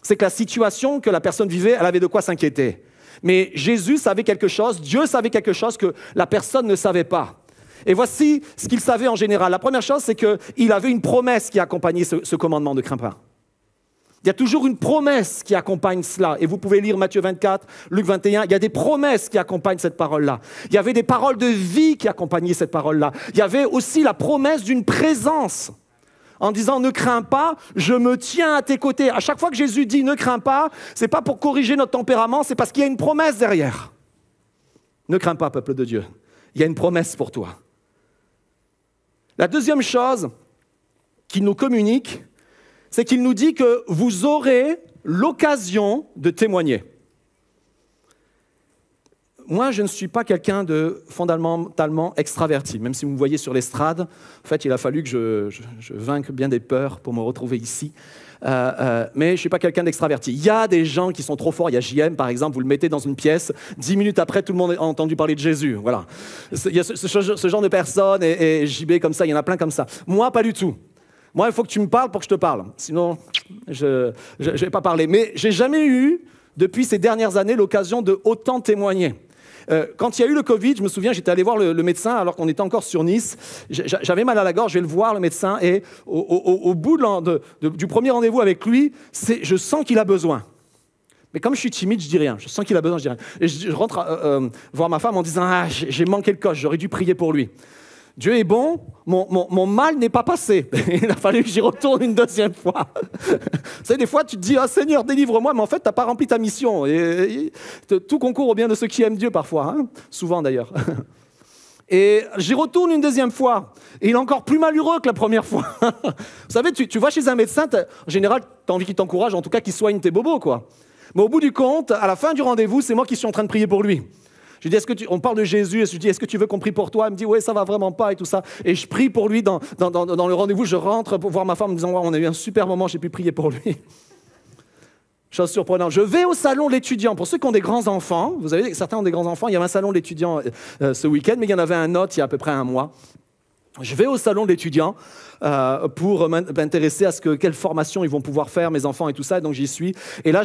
C'est que la situation que la personne vivait, elle avait de quoi s'inquiéter. Mais Jésus savait quelque chose, Dieu savait quelque chose que la personne ne savait pas. Et voici ce qu'il savait en général. La première chose, c'est qu'il avait une promesse qui accompagnait ce commandement « ne crains pas ». Il y a toujours une promesse qui accompagne cela. Et vous pouvez lire Matthieu 24, Luc 21. Il y a des promesses qui accompagnent cette parole-là. Il y avait des paroles de vie qui accompagnaient cette parole-là. Il y avait aussi la promesse d'une présence. En disant « ne crains pas, je me tiens à tes côtés ». À chaque fois que Jésus dit « ne crains pas », ce n'est pas pour corriger notre tempérament, c'est parce qu'il y a une promesse derrière. Ne crains pas, peuple de Dieu. Il y a une promesse pour toi. La deuxième chose qu'il nous communique, c'est qu'il nous dit que vous aurez l'occasion de témoigner. Moi, je ne suis pas quelqu'un de fondamentalement extraverti, même si vous me voyez sur l'estrade. En fait, il a fallu que je vainque bien des peurs pour me retrouver ici. Mais je ne suis pas quelqu'un d'extraverti. Il y a des gens qui sont trop forts. Il y a JM, par exemple, vous le mettez dans une pièce, 10 minutes après, tout le monde a entendu parler de Jésus. Voilà. Il y a ce genre de personnes, et JB comme ça, il y en a plein comme ça. Moi, pas du tout. Moi, il faut que tu me parles pour que je te parle. Sinon, je ne vais pas parler. Mais je n'ai jamais eu, depuis ces dernières années, l'occasion de autant témoigner. Quand il y a eu le Covid, je me souviens, j'étais allé voir le médecin alors qu'on était encore sur Nice. J'avais mal à la gorge, je vais le voir, le médecin, et au bout du premier rendez-vous avec lui, je sens qu'il a besoin. Mais comme je suis timide, je dis rien. Je sens qu'il a besoin, je dis rien. Et je rentre voir ma femme en disant « Ah, j'ai manqué le coche, j'aurais dû prier pour lui ». Dieu est bon, mon mal n'est pas passé. Il a fallu que j'y retourne une deuxième fois. Vous savez, des fois, tu te dis « Ah, Seigneur, délivre-moi », mais en fait, tu n'as pas rempli ta mission. Et tout concourt au bien de ceux qui aiment Dieu parfois, hein, souvent d'ailleurs. Et j'y retourne une deuxième fois. Et il est encore plus malheureux que la première fois. Vous savez, tu vas chez un médecin, en général, tu as envie qu'il t'encourage, en tout cas qu'il soigne tes bobos, quoi. Mais au bout du compte, à la fin du rendez-vous, c'est moi qui suis en train de prier pour lui. Je lui dis, on parle de Jésus, et je lui dis, est-ce que tu veux qu'on prie pour toi? Elle me dit, oui, ça va vraiment pas, et tout ça. Et je prie pour lui dans le rendez-vous, je rentre pour voir ma femme en me disant, ouais, on a eu un super moment, j'ai pu prier pour lui. Chose surprenante. Je vais au salon de l'étudiant. Pour ceux qui ont des grands-enfants, vous savez, certains ont des grands-enfants, il y avait un salon de l'étudiant ce week-end, mais il y en avait un autre il y a à peu près un mois. Je vais au salon de l'étudiant pour m'intéresser à quelle formation ils vont pouvoir faire, mes enfants et tout ça. Et donc, j'y suis. Et là,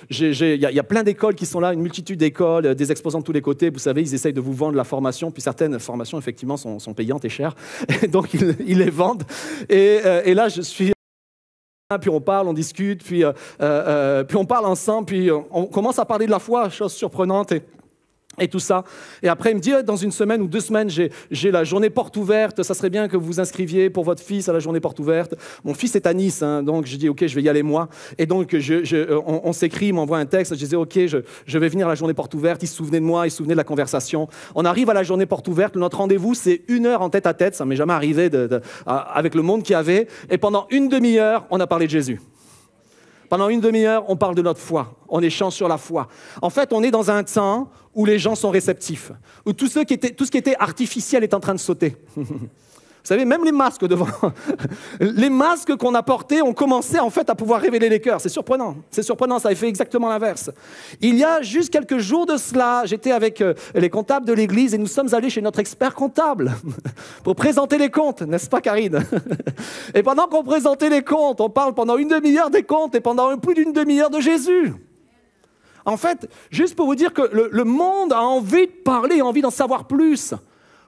il y a plein d'écoles qui sont là, une multitude d'écoles, des exposants de tous les côtés. Vous savez, ils essayent de vous vendre la formation. Puis certaines formations, effectivement, sont payantes et chères. Et donc, ils les vendent. Et là, je suis... Puis on parle, on discute, puis on parle ensemble, puis on commence à parler de la foi, chose surprenante. Et tout ça. Et après, il me dit, dans une semaine ou 2 semaines, j'ai la journée porte ouverte. Ça serait bien que vous vous inscriviez pour votre fils à la journée porte ouverte. Mon fils est à Nice, hein, donc je dis, OK, je vais y aller moi. Et donc, on s'écrit, il m'envoie un texte. Je disais, OK, je vais venir à la journée porte ouverte. Il se souvenait de moi, il se souvenait de la conversation. On arrive à la journée porte ouverte. Notre rendez-vous, c'est 1 heure en tête à tête. Ça ne m'est jamais arrivé avec le monde qu'il y avait. Et pendant une demi-heure, on a parlé de Jésus. Pendant une demi-heure, on parle de notre foi. On échange sur la foi. En fait, on est dans un temps où les gens sont réceptifs, où tout ce qui était artificiel est en train de sauter. Vous savez, même les masques devant, les masques qu'on a portés ont commencé en fait à pouvoir révéler les cœurs. C'est surprenant, ça a fait exactement l'inverse. Il y a juste quelques jours de cela, j'étais avec les comptables de l'église et nous sommes allés chez notre expert comptable pour présenter les comptes, n'est-ce pas Karine? Et pendant qu'on présentait les comptes, on parle pendant une demi-heure des comptes et pendant plus d'une demi-heure de Jésus. En fait, juste pour vous dire que le monde a envie de parler, a envie d'en savoir plus.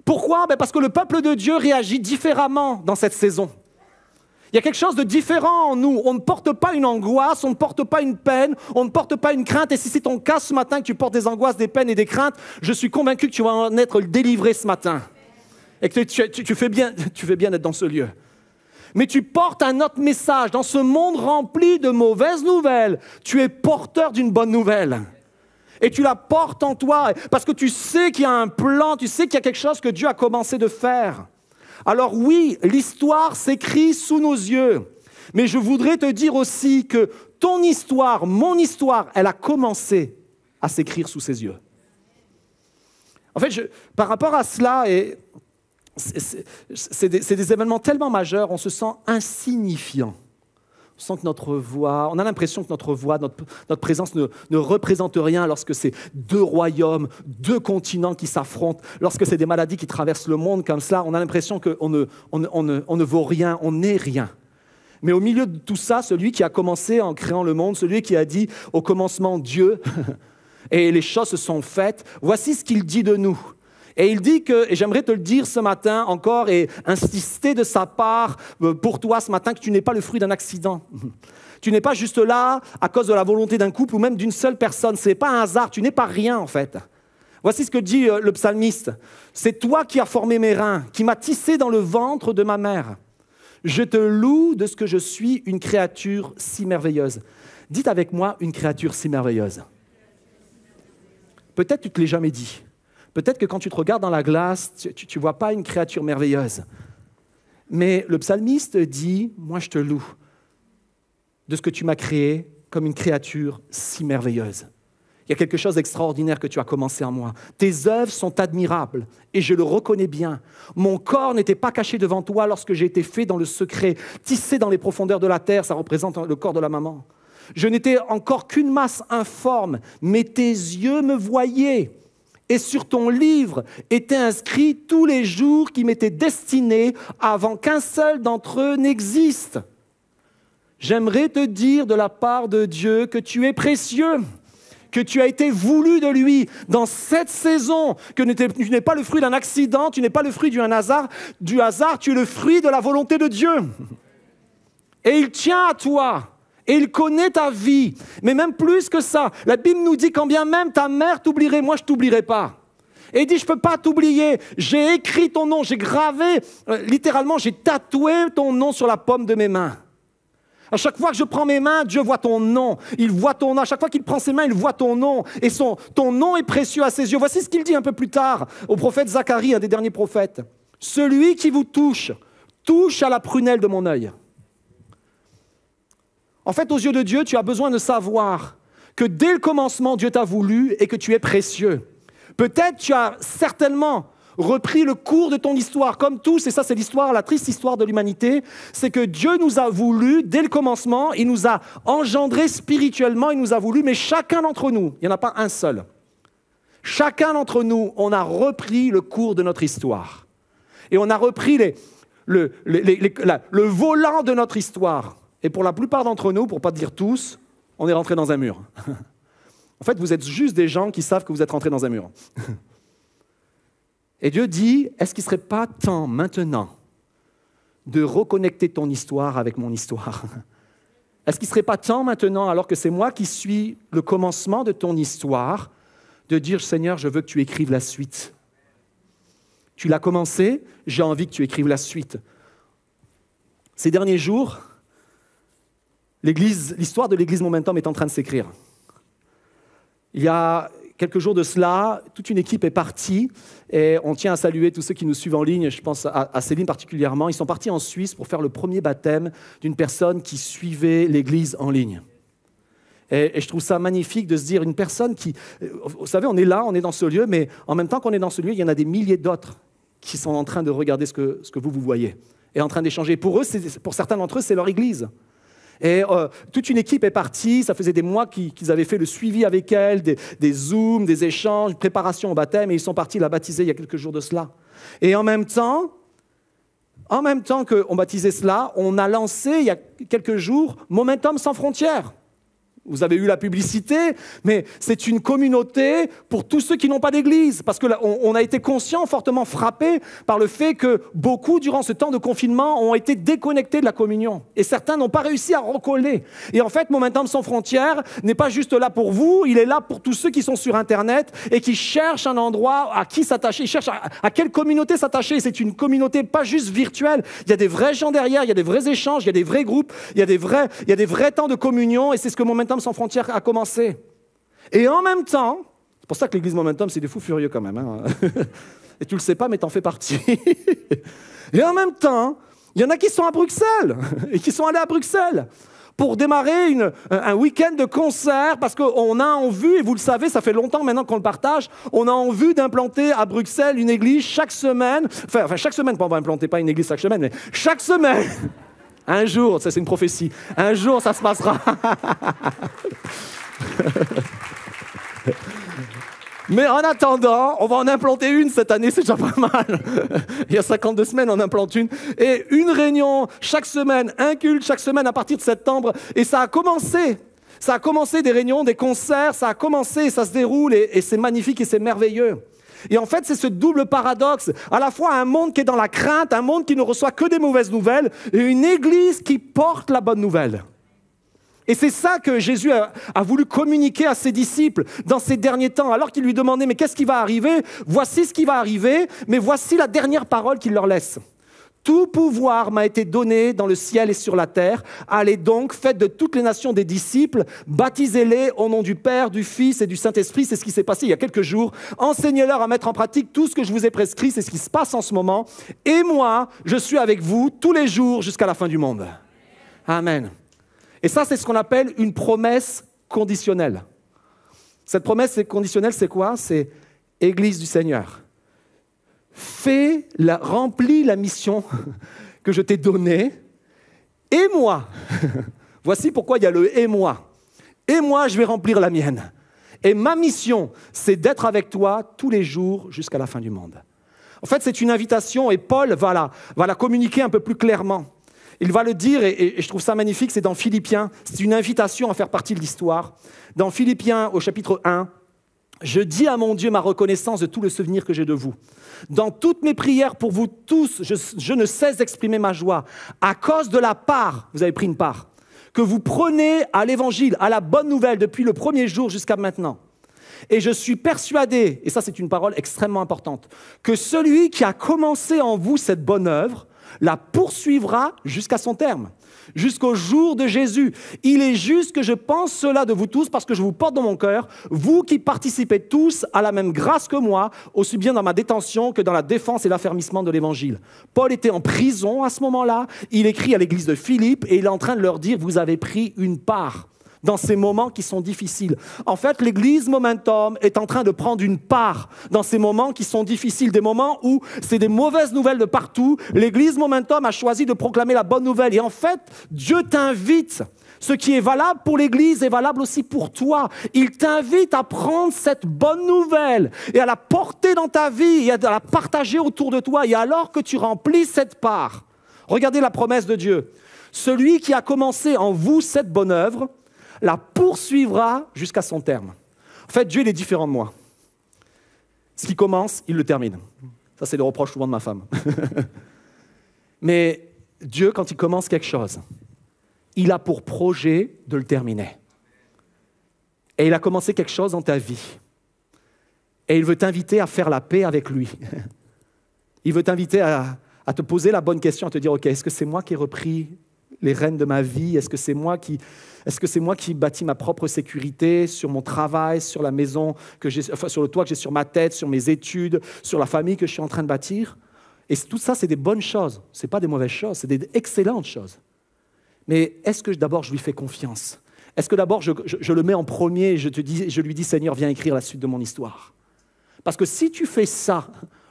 Pourquoi? Parce que le peuple de Dieu réagit différemment dans cette saison. Il y a quelque chose de différent en nous. On ne porte pas une angoisse, on ne porte pas une peine, on ne porte pas une crainte. Et si c'est ton cas ce matin, que tu portes des angoisses, des peines et des craintes, je suis convaincu que tu vas en être délivré ce matin. Et que tu fais bien d'être dans ce lieu. Mais tu portes un autre message. Dans ce monde rempli de mauvaises nouvelles, tu es porteur d'une bonne nouvelle. Et tu la portes en toi, parce que tu sais qu'il y a un plan, tu sais qu'il y a quelque chose que Dieu a commencé de faire. Alors oui, l'histoire s'écrit sous nos yeux, mais je voudrais te dire aussi que ton histoire, mon histoire, elle a commencé à s'écrire sous ses yeux. En fait, par rapport à cela, c'est des événements tellement majeurs, on se sent insignifiant. On sent que notre voix, on a l'impression que notre voix, notre présence ne représente rien lorsque c'est 2 royaumes, 2 continents qui s'affrontent, lorsque c'est des maladies qui traversent le monde comme cela, on a l'impression qu'on ne vaut rien, on n'est rien. Mais au milieu de tout ça, celui qui a commencé en créant le monde, celui qui a dit au commencement Dieu, et les choses se sont faites, voici ce qu'il dit de nous. Et il dit que, et j'aimerais te le dire ce matin encore et insister de sa part pour toi ce matin, que tu n'es pas le fruit d'un accident. Tu n'es pas juste là à cause de la volonté d'un couple ou même d'une seule personne. Ce n'est pas un hasard, tu n'es pas rien en fait. Voici ce que dit le psalmiste. C'est toi qui as formé mes reins, qui m'as tissé dans le ventre de ma mère. Je te loue de ce que je suis une créature si merveilleuse. Dites avec moi, une créature si merveilleuse. Peut-être tu ne te l'as jamais dit. Peut-être que quand tu te regardes dans la glace, tu ne vois pas une créature merveilleuse. Mais le psalmiste dit, moi je te loue de ce que tu m'as créé comme une créature si merveilleuse. Il y a quelque chose d'extraordinaire que tu as commencé en moi. Tes œuvres sont admirables et je le reconnais bien. Mon corps n'était pas caché devant toi lorsque j'ai été fait dans le secret, tissé dans les profondeurs de la terre, ça représente le corps de la maman. Je n'étais encore qu'une masse informe, mais tes yeux me voyaient. Et sur ton livre étaient inscrits tous les jours qui m'étaient destinés avant qu'un seul d'entre eux n'existe. J'aimerais te dire de la part de Dieu que tu es précieux, que tu as été voulu de lui dans cette saison, que tu n'es pas le fruit d'un accident, tu n'es pas le fruit du hasard, tu es le fruit de la volonté de Dieu. Et il tient à toi. Et il connaît ta vie. Mais même plus que ça, la Bible nous dit quand bien même ta mère t'oublierait, moi je ne t'oublierai pas. Et il dit, je ne peux pas t'oublier. J'ai écrit ton nom, j'ai gravé, littéralement, j'ai tatoué ton nom sur la paume de mes mains. À chaque fois que je prends mes mains, Dieu voit ton nom. Il voit ton nom. À chaque fois qu'il prend ses mains, il voit ton nom. Et ton nom est précieux à ses yeux. Voici ce qu'il dit un peu plus tard au prophète Zacharie, un des derniers prophètes. Celui qui vous touche, touche à la prunelle de mon œil. En fait, aux yeux de Dieu, tu as besoin de savoir que dès le commencement, Dieu t'a voulu et que tu es précieux. Peut-être tu as certainement repris le cours de ton histoire, comme tous, et ça c'est l'histoire, la triste histoire de l'humanité, c'est que Dieu nous a voulu dès le commencement, il nous a engendrés spirituellement, il nous a voulu, mais chacun d'entre nous, il n'y en a pas un seul, chacun d'entre nous, on a repris le cours de notre histoire. Et on a repris le volant de notre histoire. Et pour la plupart d'entre nous, pour ne pas dire tous, on est rentré dans un mur. En fait, vous êtes juste des gens qui savent que vous êtes rentrés dans un mur. Et Dieu dit, est-ce qu'il ne serait pas temps maintenant de reconnecter ton histoire avec mon histoire? Est-ce qu'il ne serait pas temps maintenant, alors que c'est moi qui suis le commencement de ton histoire, de dire, Seigneur, je veux que tu écrives la suite. Tu l'as commencé, j'ai envie que tu écrives la suite. Ces derniers jours, l'histoire de l'Église Momentum est en train de s'écrire. Il y a quelques jours de cela, toute une équipe est partie et on tient à saluer tous ceux qui nous suivent en ligne, je pense à Céline particulièrement. Ils sont partis en Suisse pour faire le premier baptême d'une personne qui suivait l'Église en ligne. Et je trouve ça magnifique de se dire, une personne qui... Vous savez, on est là, on est dans ce lieu, mais en même temps qu'on est dans ce lieu, il y en a des milliers d'autres qui sont en train de regarder ce que vous voyez et en train d'échanger. Pour eux, pour certains d'entre eux, c'est leur Église. Et toute une équipe est partie, ça faisait des mois qu'ils avaient fait le suivi avec elle, des zooms, des échanges, préparation au baptême, et ils sont partis la baptiser il y a quelques jours de cela. Et en même temps qu'on baptisait cela, on a lancé il y a quelques jours Momentum sans frontières. Vous avez eu la publicité, mais c'est une communauté pour tous ceux qui n'ont pas d'église. Parce qu'on a été conscients, fortement frappés par le fait que beaucoup, durant ce temps de confinement, ont été déconnectés de la communion. Et certains n'ont pas réussi à recoller. Et en fait, Momentum sans frontières n'est pas juste là pour vous, il est là pour tous ceux qui sont sur Internet et qui cherchent un endroit à qui s'attacher, ils cherchent à quelle communauté s'attacher. C'est une communauté pas juste virtuelle. Il y a des vrais gens derrière, il y a des vrais échanges, il y a des vrais groupes, il y a des vrais temps de communion. Et c'est ce que Momentum sans frontières a commencé. Et en même temps, c'est pour ça que l'église Momentum, c'est des fous furieux quand même. Hein. Et tu le sais pas, mais t'en fais partie. Et en même temps, il y en a qui sont à Bruxelles et qui sont allés à Bruxelles pour démarrer un week-end de concert, parce qu'on a en vue, et vous le savez, ça fait longtemps maintenant qu'on le partage, on a en vue d'implanter à Bruxelles une église chaque semaine, enfin chaque semaine, on va implanter pas une église chaque semaine, mais chaque semaine, un jour, ça c'est une prophétie, un jour ça se passera. Mais en attendant, on va en implanter une cette année, c'est déjà pas mal. Il y a 52 semaines, on implante une. Et une réunion chaque semaine, un culte chaque semaine à partir de septembre. Et ça a commencé. Ça a commencé des réunions, des concerts, ça a commencé et ça se déroule et c'est magnifique et c'est merveilleux. Et en fait, c'est ce double paradoxe. À la fois un monde qui est dans la crainte, un monde qui ne reçoit que des mauvaises nouvelles et une église qui porte la bonne nouvelle. Et c'est ça que Jésus a voulu communiquer à ses disciples dans ces derniers temps. Alors qu'il lui demandait, mais qu'est-ce qui va arriver? Voici ce qui va arriver, mais voici la dernière parole qu'il leur laisse. Tout pouvoir m'a été donné dans le ciel et sur la terre. Allez donc, faites de toutes les nations des disciples, baptisez-les au nom du Père, du Fils et du Saint-Esprit. C'est ce qui s'est passé il y a quelques jours. Enseignez-leur à mettre en pratique tout ce que je vous ai prescrit. C'est ce qui se passe en ce moment. Et moi, je suis avec vous tous les jours jusqu'à la fin du monde. Amen. Et ça, c'est ce qu'on appelle une promesse conditionnelle. Cette promesse conditionnelle, c'est quoi? C'est Église du Seigneur. Remplis la mission que je t'ai donnée, et moi. Voici pourquoi il y a le « et moi ». Et moi, je vais remplir la mienne. Et ma mission, c'est d'être avec toi tous les jours jusqu'à la fin du monde. En fait, c'est une invitation, et Paul va la communiquer un peu plus clairement. Il va le dire, et je trouve ça magnifique, c'est dans Philippiens, c'est une invitation à faire partie de l'histoire. Dans Philippiens, au chapitre 1, « Je dis à mon Dieu ma reconnaissance de tout le souvenir que j'ai de vous. Dans toutes mes prières pour vous tous, je ne cesse d'exprimer ma joie, à cause de la part, vous avez pris une part, que vous prenez à l'évangile, à la bonne nouvelle depuis le premier jour jusqu'à maintenant. Et je suis persuadé, et ça c'est une parole extrêmement importante, que celui qui a commencé en vous cette bonne œuvre, la poursuivra jusqu'à son terme, jusqu'au jour de Jésus. Il est juste que je pense cela de vous tous parce que je vous porte dans mon cœur, vous qui participez tous à la même grâce que moi, aussi bien dans ma détention que dans la défense et l'affermissement de l'Évangile. Paul était en prison à ce moment-là, il écrit à l'église de Philippe et il est en train de leur dire « Vous avez pris une part ». Dans ces moments qui sont difficiles. En fait, l'Église Momentum est en train de prendre une part dans ces moments qui sont difficiles, des moments où c'est des mauvaises nouvelles de partout. L'Église Momentum a choisi de proclamer la bonne nouvelle. Et en fait, Dieu t'invite. Ce qui est valable pour l'Église est valable aussi pour toi. Il t'invite à prendre cette bonne nouvelle et à la porter dans ta vie et à la partager autour de toi. Et alors que tu remplis cette part, regardez la promesse de Dieu. Celui qui a commencé en vous cette bonne œuvre, la poursuivra jusqu'à son terme. En fait, Dieu, il est différent de moi. Ce qui commence, il le termine. Ça, c'est le reproche souvent de ma femme. Mais Dieu, quand il commence quelque chose, il a pour projet de le terminer. Et il a commencé quelque chose dans ta vie. Et il veut t'inviter à faire la paix avec lui. Il veut t'inviter à te poser la bonne question, à te dire, OK, est-ce que c'est moi qui ai repris les rênes de ma vie? Est-ce que c'est moi qui bâtis ma propre sécurité sur mon travail, sur la maison, sur le toit que j'ai sur ma tête, sur mes études, sur la famille que je suis en train de bâtir? Et tout ça, c'est des bonnes choses. Ce n'est pas des mauvaises choses, c'est des excellentes choses. Mais est-ce que d'abord je lui fais confiance? Est-ce que d'abord je le mets en premier et je lui dis, Seigneur, viens écrire la suite de mon histoire? Parce que si tu fais ça,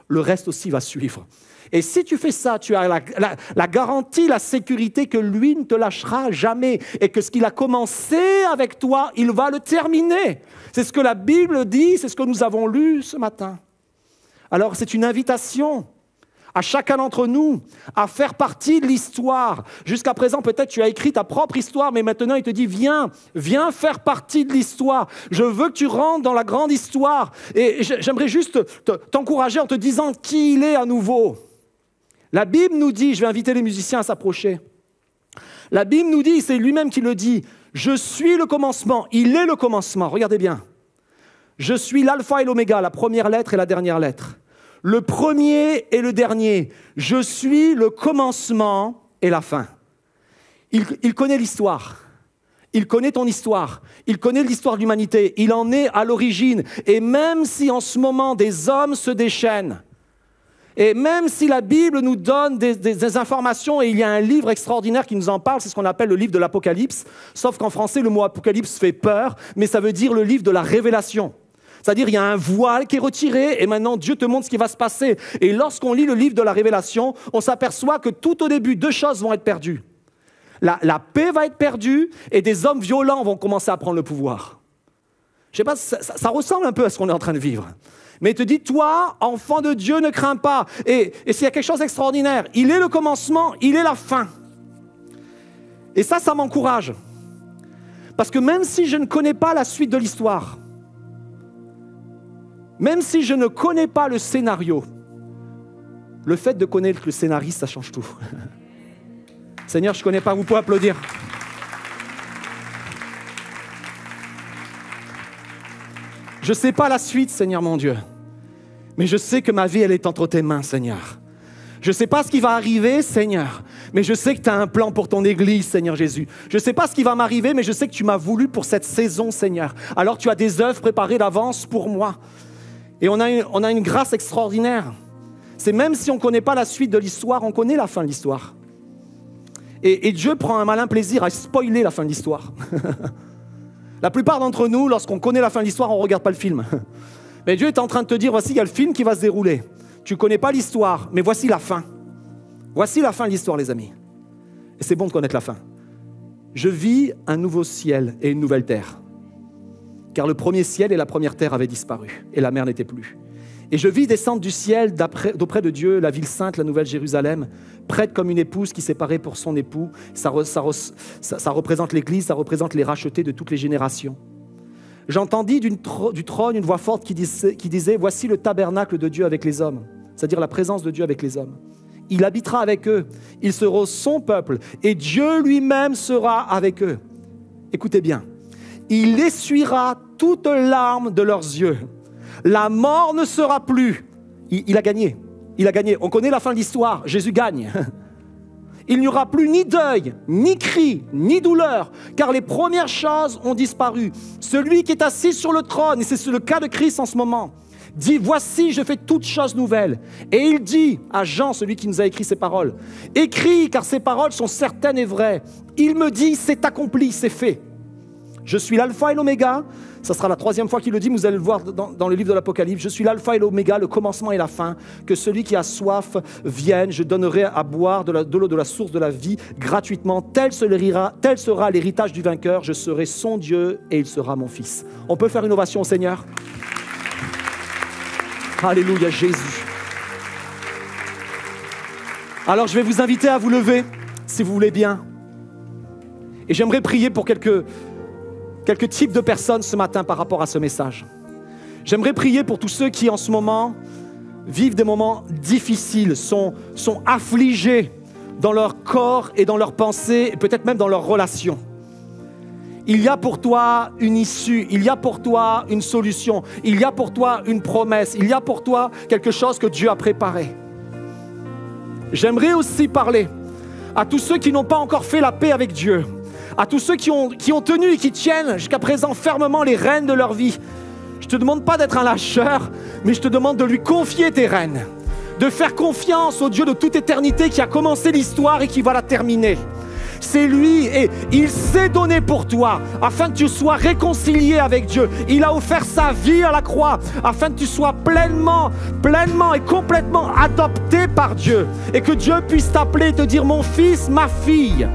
le reste aussi va suivre. Et si tu fais ça, tu as la garantie, la sécurité que lui ne te lâchera jamais et que ce qu'il a commencé avec toi, il va le terminer. C'est ce que la Bible dit, c'est ce que nous avons lu ce matin. Alors c'est une invitation à chacun d'entre nous à faire partie de l'histoire. Jusqu'à présent, peut-être tu as écrit ta propre histoire, mais maintenant il te dit, viens faire partie de l'histoire. Je veux que tu rentres dans la grande histoire. Et j'aimerais juste t'encourager en te disant qui il est à nouveau. La Bible nous dit, je vais inviter les musiciens à s'approcher. La Bible nous dit, c'est lui-même qui le dit, je suis le commencement, il est le commencement. Regardez bien. Je suis l'alpha et l'oméga, la première lettre et la dernière lettre. Le premier et le dernier. Je suis le commencement et la fin. Il connaît l'histoire. Il connaît ton histoire. Il connaît l'histoire de l'humanité. Il en est à l'origine. Et même si en ce moment des hommes se déchaînent, Et même si la Bible nous donne des informations, et il y a un livre extraordinaire qui nous en parle, c'est ce qu'on appelle le livre de l'Apocalypse, sauf qu'en français, le mot Apocalypse fait peur, mais ça veut dire le livre de la révélation. C'est-à-dire, il y a un voile qui est retiré et maintenant Dieu te montre ce qui va se passer. Et lorsqu'on lit le livre de la Révélation, on s'aperçoit que tout au début, deux choses vont être perdues. La paix va être perdue et des hommes violents vont commencer à prendre le pouvoir. Je ne sais pas, ça ressemble un peu à ce qu'on est en train de vivre. Mais il te dit, toi, enfant de Dieu, ne crains pas. Et s'il y a quelque chose d'extraordinaire, il est le commencement, il est la fin. Et ça m'encourage. Parce que même si je ne connais pas la suite de l'histoire, même si je ne connais pas le scénario, le fait de connaître le scénariste, ça change tout. Seigneur, je ne connais pas, vous pouvez applaudir. Je ne sais pas la suite, Seigneur mon Dieu, mais je sais que ma vie, elle est entre tes mains, Seigneur. Je ne sais pas ce qui va arriver, Seigneur, mais je sais que tu as un plan pour ton Église, Seigneur Jésus. Je ne sais pas ce qui va m'arriver, mais je sais que tu m'as voulu pour cette saison, Seigneur. Alors tu as des œuvres préparées d'avance pour moi. Et on a une grâce extraordinaire. C'est même si on ne connaît pas la suite de l'histoire, on connaît la fin de l'histoire. Et Dieu prend un malin plaisir à spoiler la fin de l'histoire. La plupart d'entre nous, lorsqu'on connaît la fin de l'histoire, on ne regarde pas le film. Mais Dieu est en train de te dire, voici, il y a le film qui va se dérouler. Tu ne connais pas l'histoire, mais voici la fin. Voici la fin de l'histoire, les amis. Et c'est bon de connaître la fin. Je vis un nouveau ciel et une nouvelle terre. Car le premier ciel et la première terre avaient disparu, et la mer n'était plus. Et je vis descendre du ciel d'auprès de Dieu, la ville sainte, la nouvelle Jérusalem, prête comme une épouse qui s'est parée pour son époux. Ça représente l'Église, ça représente les rachetés de toutes les générations. J'entendis du trône une voix forte qui disait « Voici le tabernacle de Dieu avec les hommes », c'est-à-dire la présence de Dieu avec les hommes. Il habitera avec eux, ils seront son peuple, et Dieu lui-même sera avec eux. Écoutez bien. Il essuiera toute larme de leurs yeux. La mort ne sera plus. Il a gagné. Il a gagné. On connaît la fin de l'histoire. Jésus gagne. Il n'y aura plus ni deuil, ni cri, ni douleur, car les premières choses ont disparu. Celui qui est assis sur le trône, et c'est le cas de Christ en ce moment, dit « Voici, je fais toutes choses nouvelles. » Et il dit à Jean, celui qui nous a écrit ces paroles, « Écris, car ces paroles sont certaines et vraies. » Il me dit « C'est accompli, c'est fait. » Je suis l'alpha et l'oméga, ça sera la troisième fois qu'il le dit, vous allez le voir dans le livre de l'Apocalypse. Je suis l'alpha et l'oméga, le commencement et la fin. Que celui qui a soif vienne, je donnerai à boire de l'eau de la source de la vie gratuitement. Tel sera l'héritage du vainqueur. Je serai son Dieu et il sera mon fils. On peut faire une ovation au Seigneur? Alléluia, Jésus. Alors je vais vous inviter à vous lever, si vous voulez bien. Et j'aimerais prier pour quelques types de personnes ce matin par rapport à ce message. J'aimerais prier pour tous ceux qui en ce moment vivent des moments difficiles, sont affligés dans leur corps et dans leurs pensées et peut-être même dans leurs relations. Il y a pour toi une issue, il y a pour toi une solution, il y a pour toi une promesse, il y a pour toi quelque chose que Dieu a préparé. J'aimerais aussi parler à tous ceux qui n'ont pas encore fait la paix avec Dieu, à tous ceux qui ont tenu et qui tiennent jusqu'à présent fermement les rênes de leur vie. Je ne te demande pas d'être un lâcheur, mais je te demande de lui confier tes rênes, de faire confiance au Dieu de toute éternité qui a commencé l'histoire et qui va la terminer. C'est lui et il s'est donné pour toi afin que tu sois réconcilié avec Dieu. Il a offert sa vie à la croix afin que tu sois pleinement et complètement adopté par Dieu et que Dieu puisse t'appeler et te dire mon fils, ma fille.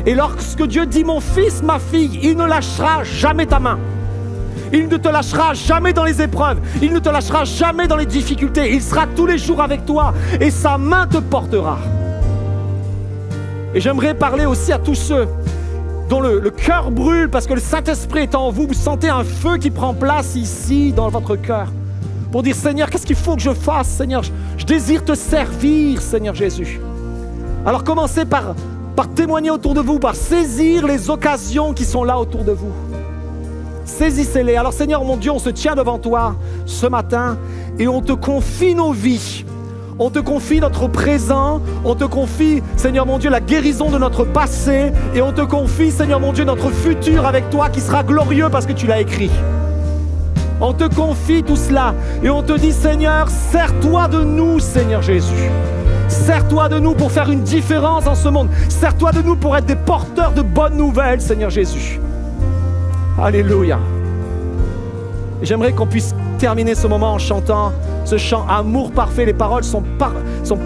Et lorsque Dieu dit mon fils, ma fille, il ne lâchera jamais ta main. Il ne te lâchera jamais dans les épreuves. Il ne te lâchera jamais dans les difficultés. Il sera tous les jours avec toi et sa main te portera. Et j'aimerais parler aussi à tous ceux dont le cœur brûle parce que le Saint-Esprit est en vous. Vous sentez un feu qui prend place ici dans votre cœur pour dire Seigneur, qu'est-ce qu'il faut que je fasse, Seigneur? Je désire te servir, Seigneur Jésus. Alors commencez par témoigner autour de vous, par saisir les occasions qui sont là autour de vous. Saisissez-les. Alors Seigneur mon Dieu, on se tient devant toi ce matin et on te confie nos vies. On te confie notre présent, on te confie, Seigneur mon Dieu, la guérison de notre passé et on te confie, Seigneur mon Dieu, notre futur avec toi qui sera glorieux parce que tu l'as écrit. On te confie tout cela et on te dit, Seigneur, sers-toi de nous, Seigneur Jésus. Sers-toi de nous pour faire une différence dans ce monde. Sers-toi de nous pour être des porteurs de bonnes nouvelles, Seigneur Jésus. Alléluia. J'aimerais qu'on puisse terminer ce moment en chantant ce chant Amour parfait. Les paroles sont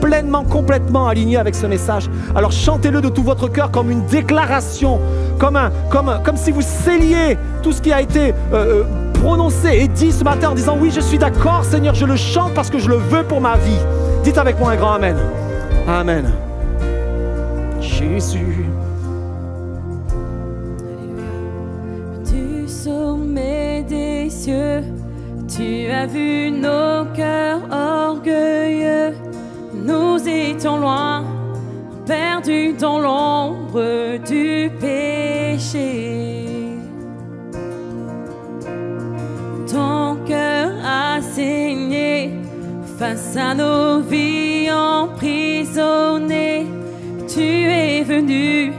pleinement, complètement alignées avec ce message. Alors chantez-le de tout votre cœur comme une déclaration, comme si vous scelliez tout ce qui a été prononcé et dit ce matin en disant oui, je suis d'accord, Seigneur, je le chante parce que je le veux pour ma vie. Dites avec moi un grand Amen. Amen. Jésus. Du sommet des cieux, tu as vu nos cœurs orgueilleux. Nous étions loin, perdus dans l'ombre du péché. Ton cœur a saigné face à nos vies emprisonnées. Tu es venu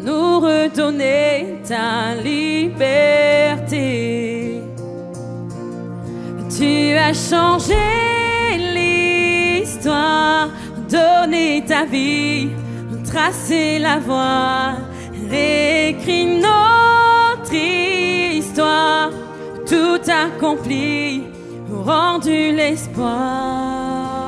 nous redonner ta liberté. Tu as changé l'histoire, donné ta vie, tracé la voie, réécrit notre histoire, tout accompli, rendu l'espoir.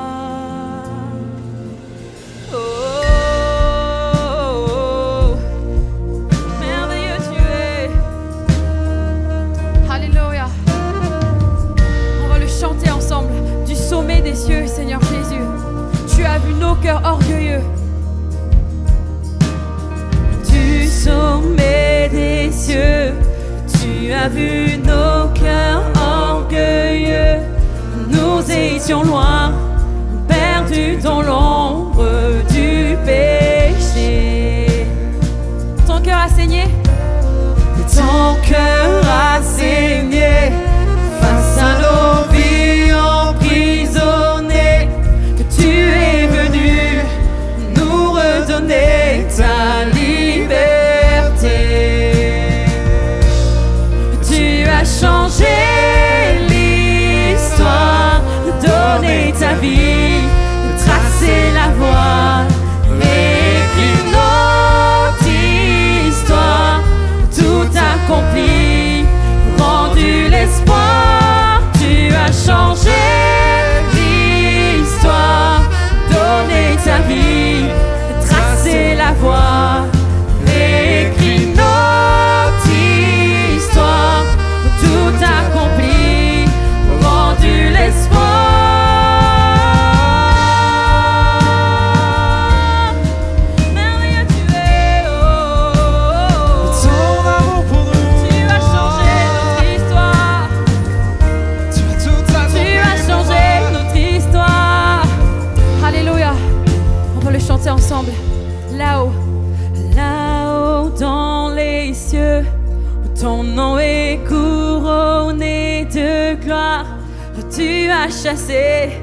Sommet des cieux, Seigneur Jésus, tu as vu nos cœurs orgueilleux. Du sommet des cieux, tu as vu nos cœurs orgueilleux. Nous étions loin, perdus dans l'ombre du péché. Ton cœur a saigné, ton cœur a saigné face à nos vies emprisonnées. Tu es venu nous redonner ta liberté. Tu as changé l'histoire, donné ta vie, tracé la voie, écrit notre histoire, tout accompli, rendu l'espoir. Tu as changé l'histoire, donné ta vie, tracé la voie, écrit notre histoire, tout accompli, rendu l'espoir. Merveilleux tu es, oh, oh, oh. Ton amour pour nous. Tu as changé notre histoire. Tu as tout accompli. Tu as changé notre histoire. Alléluia. On va le chanter ensemble. Là-haut, là-haut dans les cieux, ton nom est couronné de gloire. Tu as chassé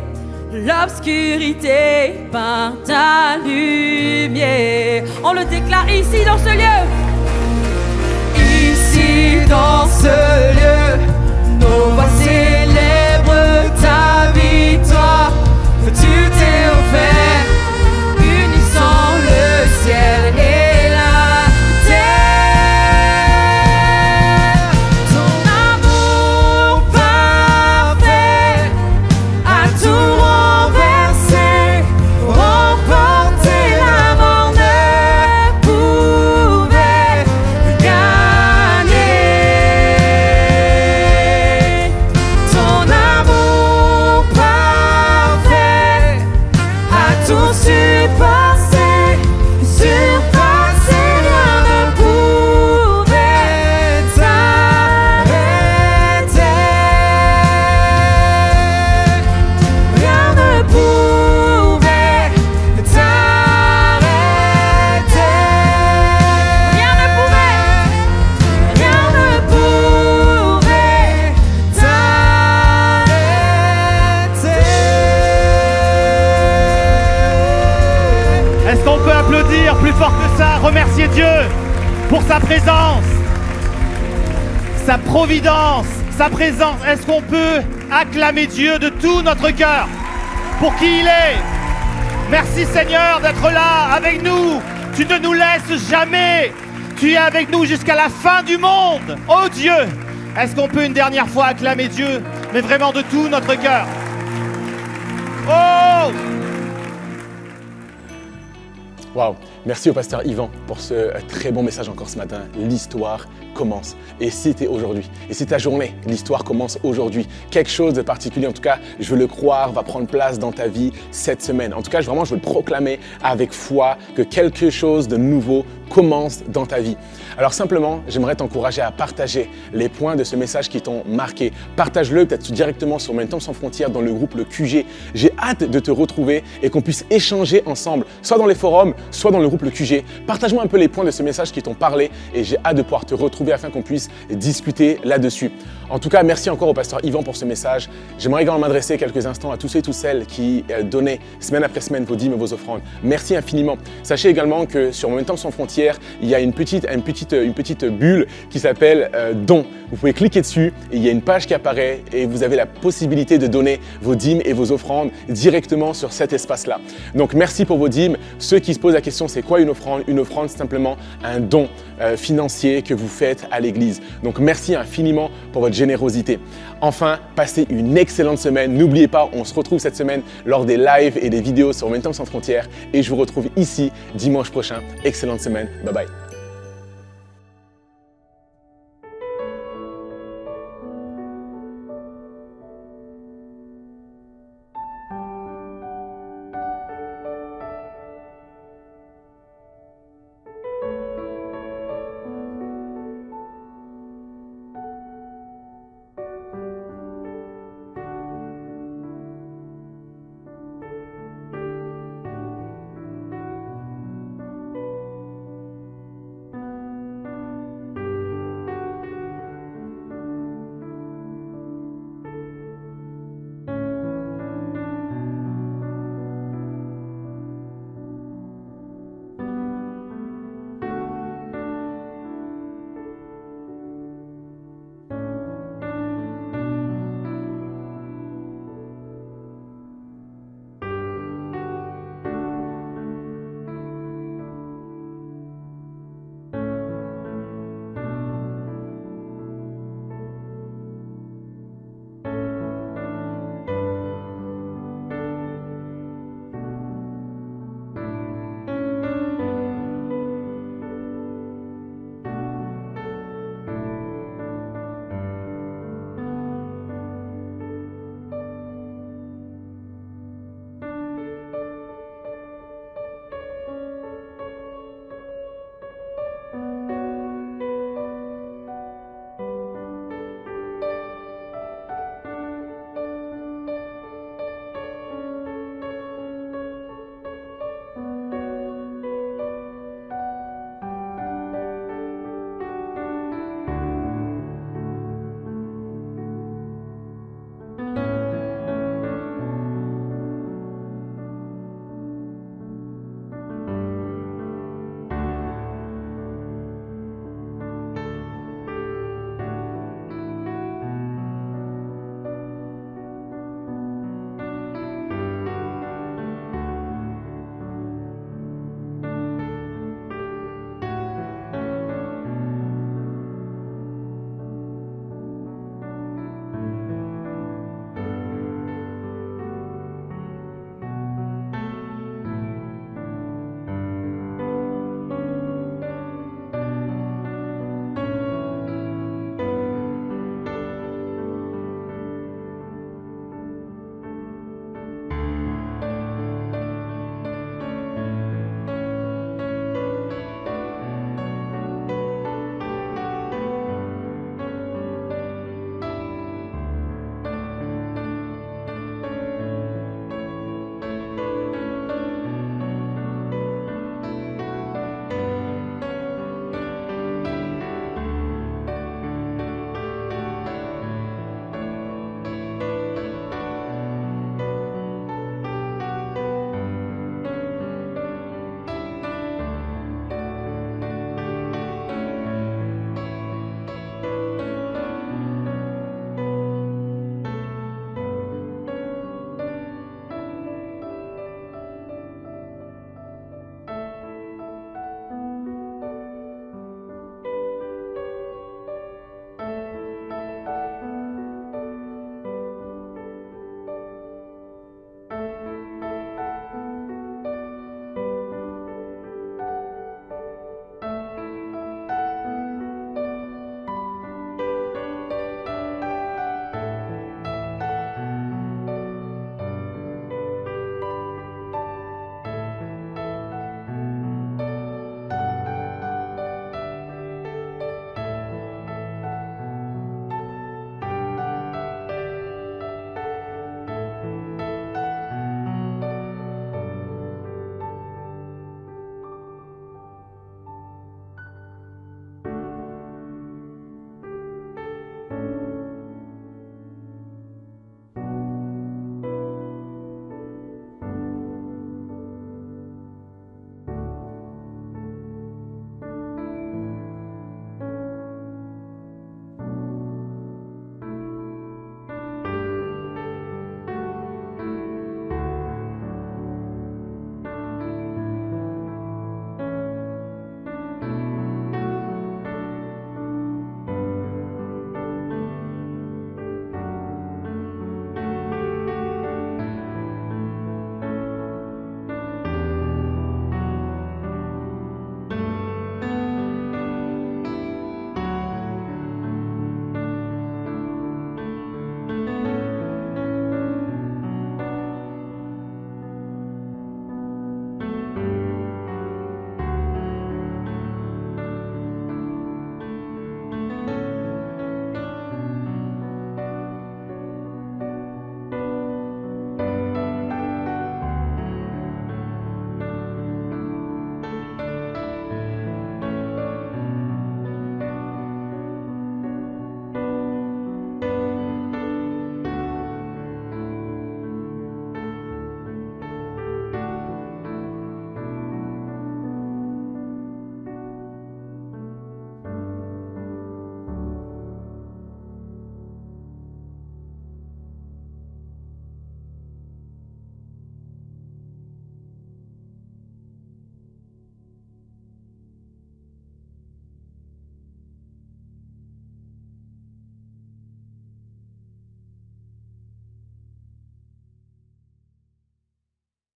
l'obscurité par ta lumière. On le déclare ici dans ce lieu. Ici dans ce lieu, nos voix célèbrent ta victoire. Tu t'es offert, unissant le ciel et la terre. Ton amour parfait a tout renversé, remporté la mort ne pouvait gagner. Ton amour parfait a tout surpassé, surpassé, rien ne pouvait t'arrêter. Rien ne pouvait t'arrêter. Rien ne pouvait t'arrêter. Est-ce qu'on peut applaudir plus fort que ça, remercier Dieu pour sa présence, sa providence, sa sa présence. Est-ce qu'on peut acclamer Dieu de tout notre cœur pour qui il est? Merci Seigneur d'être là avec nous. Tu ne nous laisses jamais. Tu es avec nous jusqu'à la fin du monde. Oh Dieu, est-ce qu'on peut une dernière fois acclamer Dieu, mais vraiment de tout notre cœur? Oh! Waouh! Merci au pasteur Yvan pour ce très bon message encore ce matin. L'histoire commence. Et c'était aujourd'hui. Et c'est ta journée. L'histoire commence aujourd'hui. Quelque chose de particulier, en tout cas, je veux le croire, va prendre place dans ta vie cette semaine. En tout cas, vraiment, je veux le proclamer avec foi que quelque chose de nouveau commence dans ta vie. Alors simplement, j'aimerais t'encourager à partager les points de ce message qui t'ont marqué. Partage-le peut-être directement sur Momentum Sans Frontières dans le groupe Le QG. J'ai hâte de te retrouver et qu'on puisse échanger ensemble, soit dans les forums, soit dans le groupe Le QG. Partage-moi un peu les points de ce message qui t'ont parlé et j'ai hâte de pouvoir te retrouver afin qu'on puisse discuter là-dessus. En tout cas, merci encore au pasteur Yvan pour ce message. J'aimerais également m'adresser quelques instants à tous ceux et toutes celles qui donnaient semaine après semaine vos dîmes et vos offrandes. Merci infiniment. Sachez également que sur Momentum Sans Frontières, il y a une petite bulle qui s'appelle Don. Vous pouvez cliquer dessus et il y a une page qui apparaît et vous avez la possibilité de donner vos dîmes et vos offrandes directement sur cet espace-là. Donc merci pour vos dîmes. Ceux qui se posent la question, c'est quoi une offrande? Une offrande, c'est simplement un don financier que vous faites à l'église. Donc merci infiniment pour votre générosité. Enfin, passez une excellente semaine. N'oubliez pas, on se retrouve cette semaine lors des lives et des vidéos sur Momentum Sans Frontières et je vous retrouve ici dimanche prochain. Excellente semaine. Bye bye.